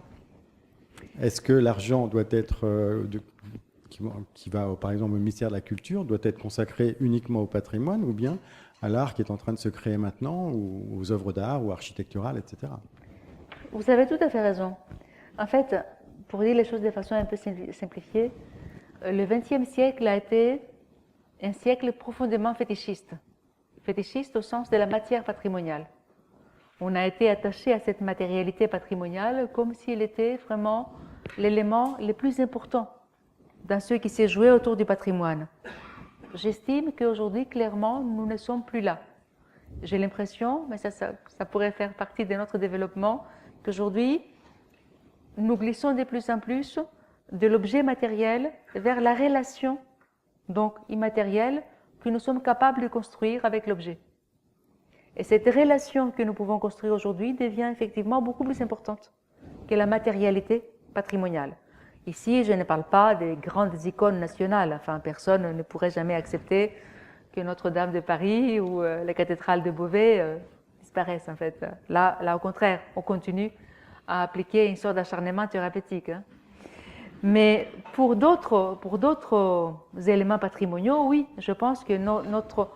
Est-ce que l'argent doit être, qui va par exemple au ministère de la Culture, doit être consacré uniquement au patrimoine, ou bien à l'art qui est en train de se créer maintenant, ou aux œuvres d'art, ou architecturales, etc. Vous avez tout à fait raison. En fait, pour dire les choses de façon un peu simplifiée, le XXe siècle a été un siècle profondément fétichiste. Fétichiste au sens de la matière patrimoniale. On a été attaché à cette matérialité patrimoniale comme s'il était vraiment l'élément le plus important dans ce qui s'est joué autour du patrimoine. J'estime qu'aujourd'hui, clairement, nous ne sommes plus là. J'ai l'impression, mais ça pourrait faire partie de notre développement, qu'aujourd'hui, nous glissons de plus en plus de l'objet matériel vers la relation, donc immatérielle, que nous sommes capables de construire avec l'objet. Et cette relation que nous pouvons construire aujourd'hui devient effectivement beaucoup plus importante que la matérialité patrimoniale. Ici, je ne parle pas des grandes icônes nationales. Enfin, personne ne pourrait jamais accepter que Notre-Dame de Paris ou la cathédrale de Beauvais disparaissent, en fait. Là, au contraire, on continue à appliquer une sorte d'acharnement thérapeutique. Hein. Mais pour d'autres éléments patrimoniaux, oui, je pense que notre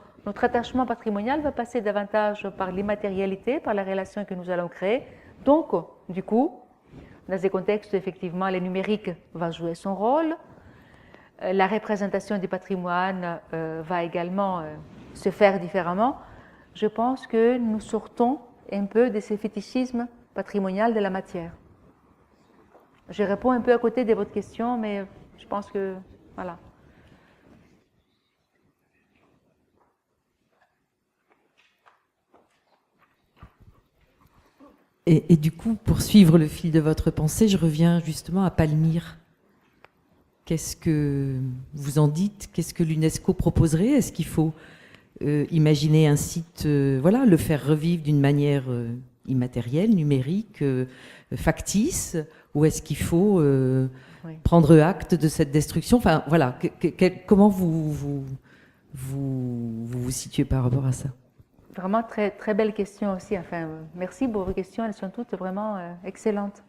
attachement patrimonial va passer davantage par l'immatérialité, par la relation que nous allons créer. Donc, du coup, dans ces contextes, effectivement, le numérique va jouer son rôle. La représentation du patrimoine va également se faire différemment. Je pense que nous sortons un peu de ce fétichisme patrimonial de la matière. Je réponds un peu à côté de votre question, mais je pense que, voilà. Et du coup, pour suivre le fil de votre pensée, je reviens justement à Palmyre. Qu'est-ce que vous en dites? Qu'est-ce que l'UNESCO proposerait? Est-ce qu'il faut imaginer un site, le faire revivre d'une manière immatérielle, numérique, factice? Ou est-ce qu'il faut prendre acte de cette destruction? Enfin, voilà, comment vous situez par rapport à ça? Vraiment très, très belle question aussi. Enfin, merci pour vos questions, elles sont toutes vraiment excellentes.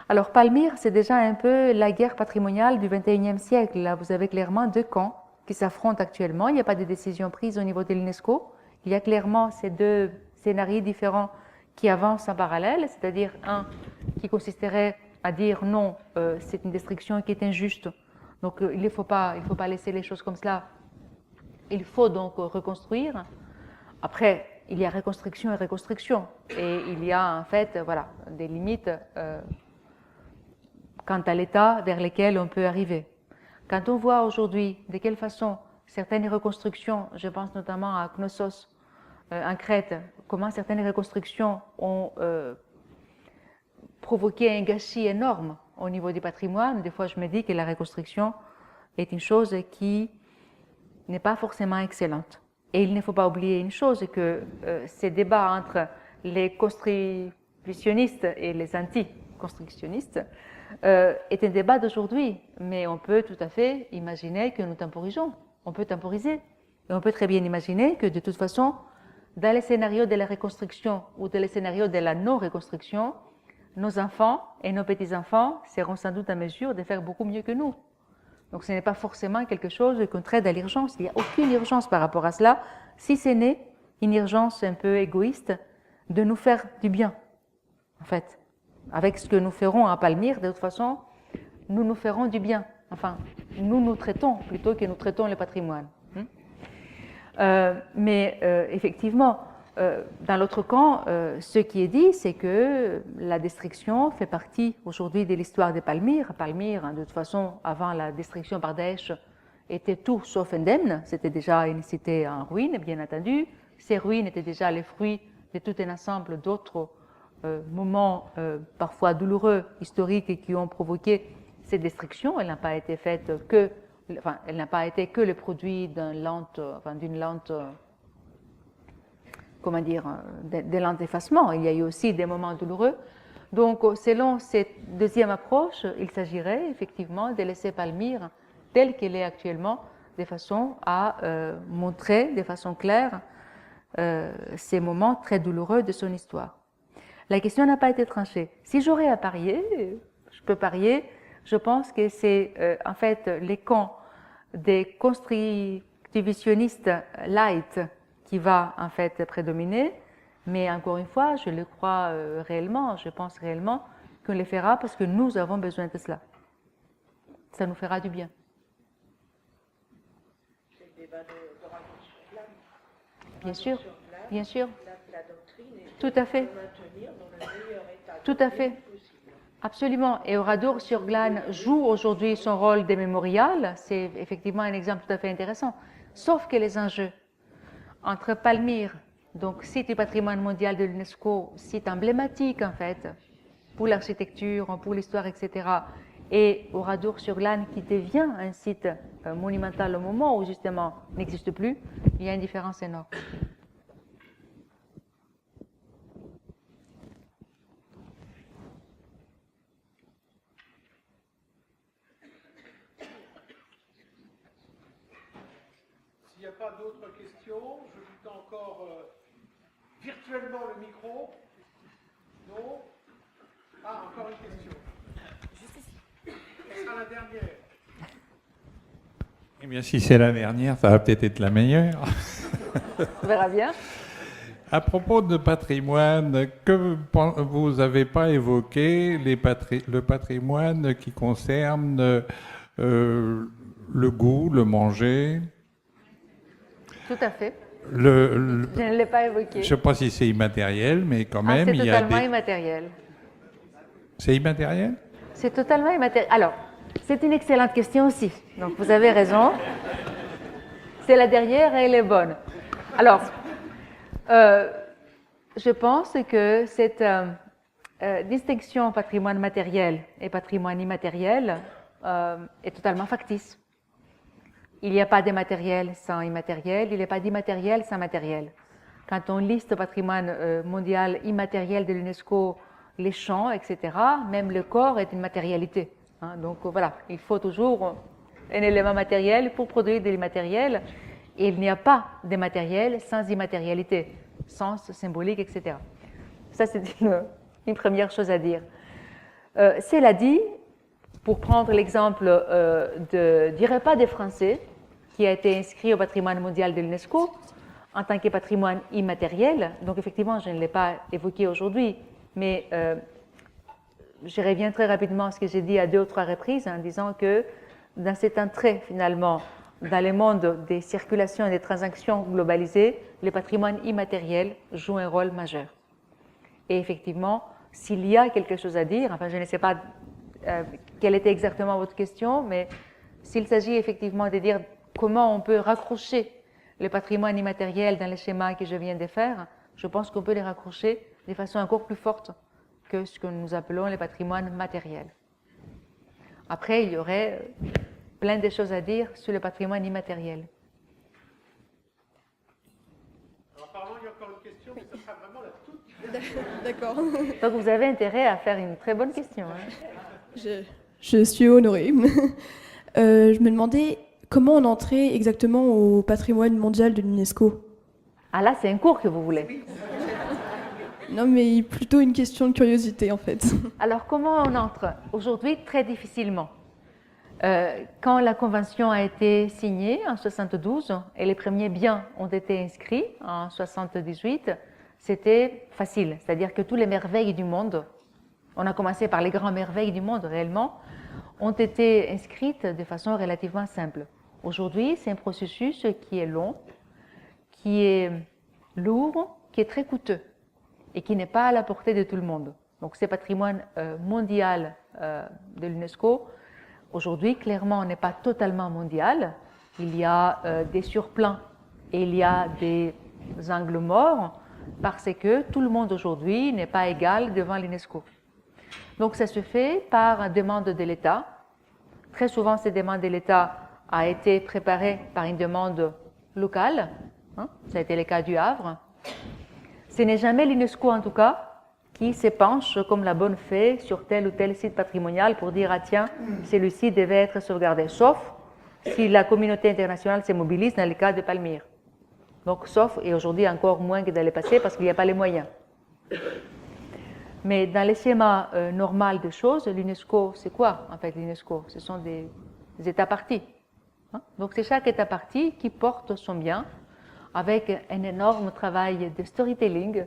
Alors, Palmyre, c'est déjà un peu la guerre patrimoniale du XXIe siècle. Là, vous avez clairement deux camps qui s'affrontent actuellement. Il n'y a pas de décision prise au niveau de l'UNESCO. Il y a clairement ces deux scénarios différents qui avancent en parallèle, c'est-à-dire un qui consisterait à dire non, c'est une destruction qui est injuste. Donc, il ne faut pas laisser les choses comme cela. Il faut donc reconstruire. Après, il y a reconstruction et reconstruction. Et il y a en fait des limites quant à l'état vers lequel on peut arriver. Quand on voit aujourd'hui de quelle façon certaines reconstructions, je pense notamment à Knossos, en Crète, comment certaines reconstructions ont provoqué un gâchis énorme au niveau du patrimoine. Des fois, je me dis que la reconstruction est une chose qui n'est pas forcément excellente. Et il ne faut pas oublier une chose, que ces débats entre les constructionnistes et les anti-constructionnistes est un débat d'aujourd'hui, mais on peut tout à fait imaginer que nous temporisons. On peut temporiser. Et on peut très bien imaginer que de toute façon, dans les scénarios de la reconstruction ou dans les scénarios de la non-reconstruction, nos enfants et nos petits-enfants seront sans doute en mesure de faire beaucoup mieux que nous. Donc ce n'est pas forcément quelque chose qu'on traite à l'urgence. Il n'y a aucune urgence par rapport à cela, si ce n'est une urgence un peu égoïste de nous faire du bien, en fait. Avec ce que nous ferons à Palmyre, de toute façon, nous nous ferons du bien. Enfin, nous nous traitons plutôt que nous traitons le patrimoine. Mais effectivement, dans l'autre camp, ce qui est dit, c'est que la destruction fait partie aujourd'hui de l'histoire de Palmyre. Palmyre, de toute façon, avant la destruction par Daesh, était tout sauf indemne. C'était déjà une cité en ruine, bien entendu. Ces ruines étaient déjà les fruits de tout un ensemble d'autres moments parfois douloureux, historiques, qui ont provoqué cette destruction. Elle n'a pas été faite que, enfin, elle n'a pas été que le produit d'une lente, comment dire, de lent effacement. Il y a eu aussi des moments douloureux. Donc, selon cette deuxième approche, il s'agirait effectivement de laisser Palmyre telle qu'elle est actuellement, de façon à montrer de façon claire ces moments très douloureux de son histoire. La question n'a pas été tranchée. Si j'aurais à parier, je peux parier, je pense que c'est en fait les camps des constructivistionnistes light qui va en fait prédominer, mais encore une fois, je le crois réellement, je pense réellement qu'on le fera parce que nous avons besoin de cela. Ça nous fera du bien. Bien sûr, bien sûr. Tout à fait. Tout à fait. Absolument. Et Oradour sur Glane joue aujourd'hui son rôle de mémorial. C'est effectivement un exemple tout à fait intéressant. Sauf que les enjeux entre Palmyre, donc site du patrimoine mondial de l'UNESCO, site emblématique en fait, pour l'architecture, pour l'histoire, etc., et Oradour sur Glane qui devient un site monumental au moment où justement n'existe plus, il y a une différence énorme. S'il n'y a pas d'autres questions, je vous tends encore virtuellement le micro. Non? Ah, encore une question. Ce sera la dernière. Eh bien, si c'est la dernière, ça va peut-être être la meilleure. On verra bien. À propos de patrimoine, que vous n'avez pas évoqué le patrimoine qui concerne le goût, le manger? Tout à fait. Je ne l'ai pas évoqué. Je ne sais pas si c'est immatériel, mais quand même, il y a totalement immatériel. C'est immatériel? C'est totalement immatériel. Alors, c'est une excellente question aussi. Donc, vous avez raison. C'est la dernière et elle est bonne. Alors, je pense que cette distinction patrimoine matériel et patrimoine immatériel est totalement factice. Il n'y a pas de matériel sans immatériel, il n'y a pas d'immatériel sans matériel. Quand on liste le patrimoine mondial immatériel de l'UNESCO, les champs, etc., même le corps est une matérialité. Hein, donc voilà, il faut toujours un élément matériel pour produire de l'immatériel. Et il n'y a pas de matériel sans immatérialité, sens symbolique, etc. Ça, c'est une première chose à dire. Cela dit, pour prendre l'exemple du repas des Français, qui a été inscrit au patrimoine mondial de l'UNESCO en tant que patrimoine immatériel, donc effectivement, je ne l'ai pas évoqué aujourd'hui, mais je reviens très rapidement à ce que j'ai dit à 2 ou 3 reprises en disant que dans cette entrée, finalement, dans le monde des circulations et des transactions globalisées, le patrimoine immatériel joue un rôle majeur. Et effectivement, s'il y a quelque chose à dire, enfin je ne sais pas quelle était exactement votre question, mais s'il s'agit effectivement de dire comment on peut raccrocher le patrimoine immatériel dans les schémas que je viens de faire, je pense qu'on peut les raccrocher de façon encore plus forte que ce que nous appelons le patrimoine matériel. Après, il y aurait plein de choses à dire sur le patrimoine immatériel. Alors, apparemment, il y a encore une question, mais ce sera vraiment la toute. D'accord. Donc vous avez intérêt à faire une très bonne question. Je suis honorée. Je me demandais comment on entrait exactement au patrimoine mondial de l'UNESCO. Ah là, c'est un cours que vous voulez. Non, mais plutôt une question de curiosité en fait. Alors, comment on entre? Aujourd'hui, très difficilement. Quand la convention a été signée en 72 et les premiers biens ont été inscrits en 78, c'était facile. C'est-à-dire que toutes les merveilles du monde, on a commencé par les grandes merveilles du monde réellement, ont été inscrites de façon relativement simple. Aujourd'hui, c'est un processus qui est long, qui est lourd, qui est très coûteux et qui n'est pas à la portée de tout le monde. Donc, ce patrimoine mondial de l'UNESCO, aujourd'hui, clairement, n'est pas totalement mondial. Il y a des surplans et il y a des angles morts parce que tout le monde aujourd'hui n'est pas égal devant l'UNESCO. Donc, ça se fait par demande de l'État. Très souvent, cette demande de l'État a été préparée par une demande locale. Ça a été le cas du Havre. Ce n'est jamais l'UNESCO, en tout cas, qui se penche comme la bonne fée sur tel ou tel site patrimonial pour dire « Ah tiens, celui-ci devait être sauvegardé », sauf si la communauté internationale se mobilise dans le cas de Palmyre. Donc, sauf, et aujourd'hui encore moins que dans le passé, parce qu'il n'y a pas les moyens. Mais dans les schémas normal des choses, l'UNESCO, c'est quoi en fait l'UNESCO? Ce sont des États parties. Donc, c'est chaque État partie qui porte son bien avec un énorme travail de storytelling,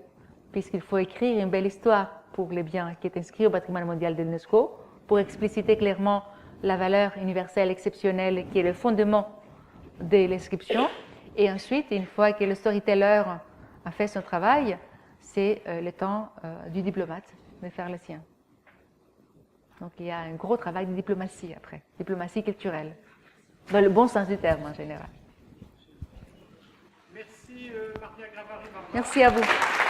puisqu'il faut écrire une belle histoire pour les biens qui est inscrit au patrimoine mondial de l'UNESCO, pour expliciter clairement la valeur universelle exceptionnelle qui est le fondement de l'inscription. Et ensuite, une fois que le storyteller a fait son travail, c'est le temps du diplomate de faire le sien. Donc il y a un gros travail de diplomatie après, diplomatie culturelle, dans le bon sens du terme en général. Merci Maria Gravari. Merci à vous.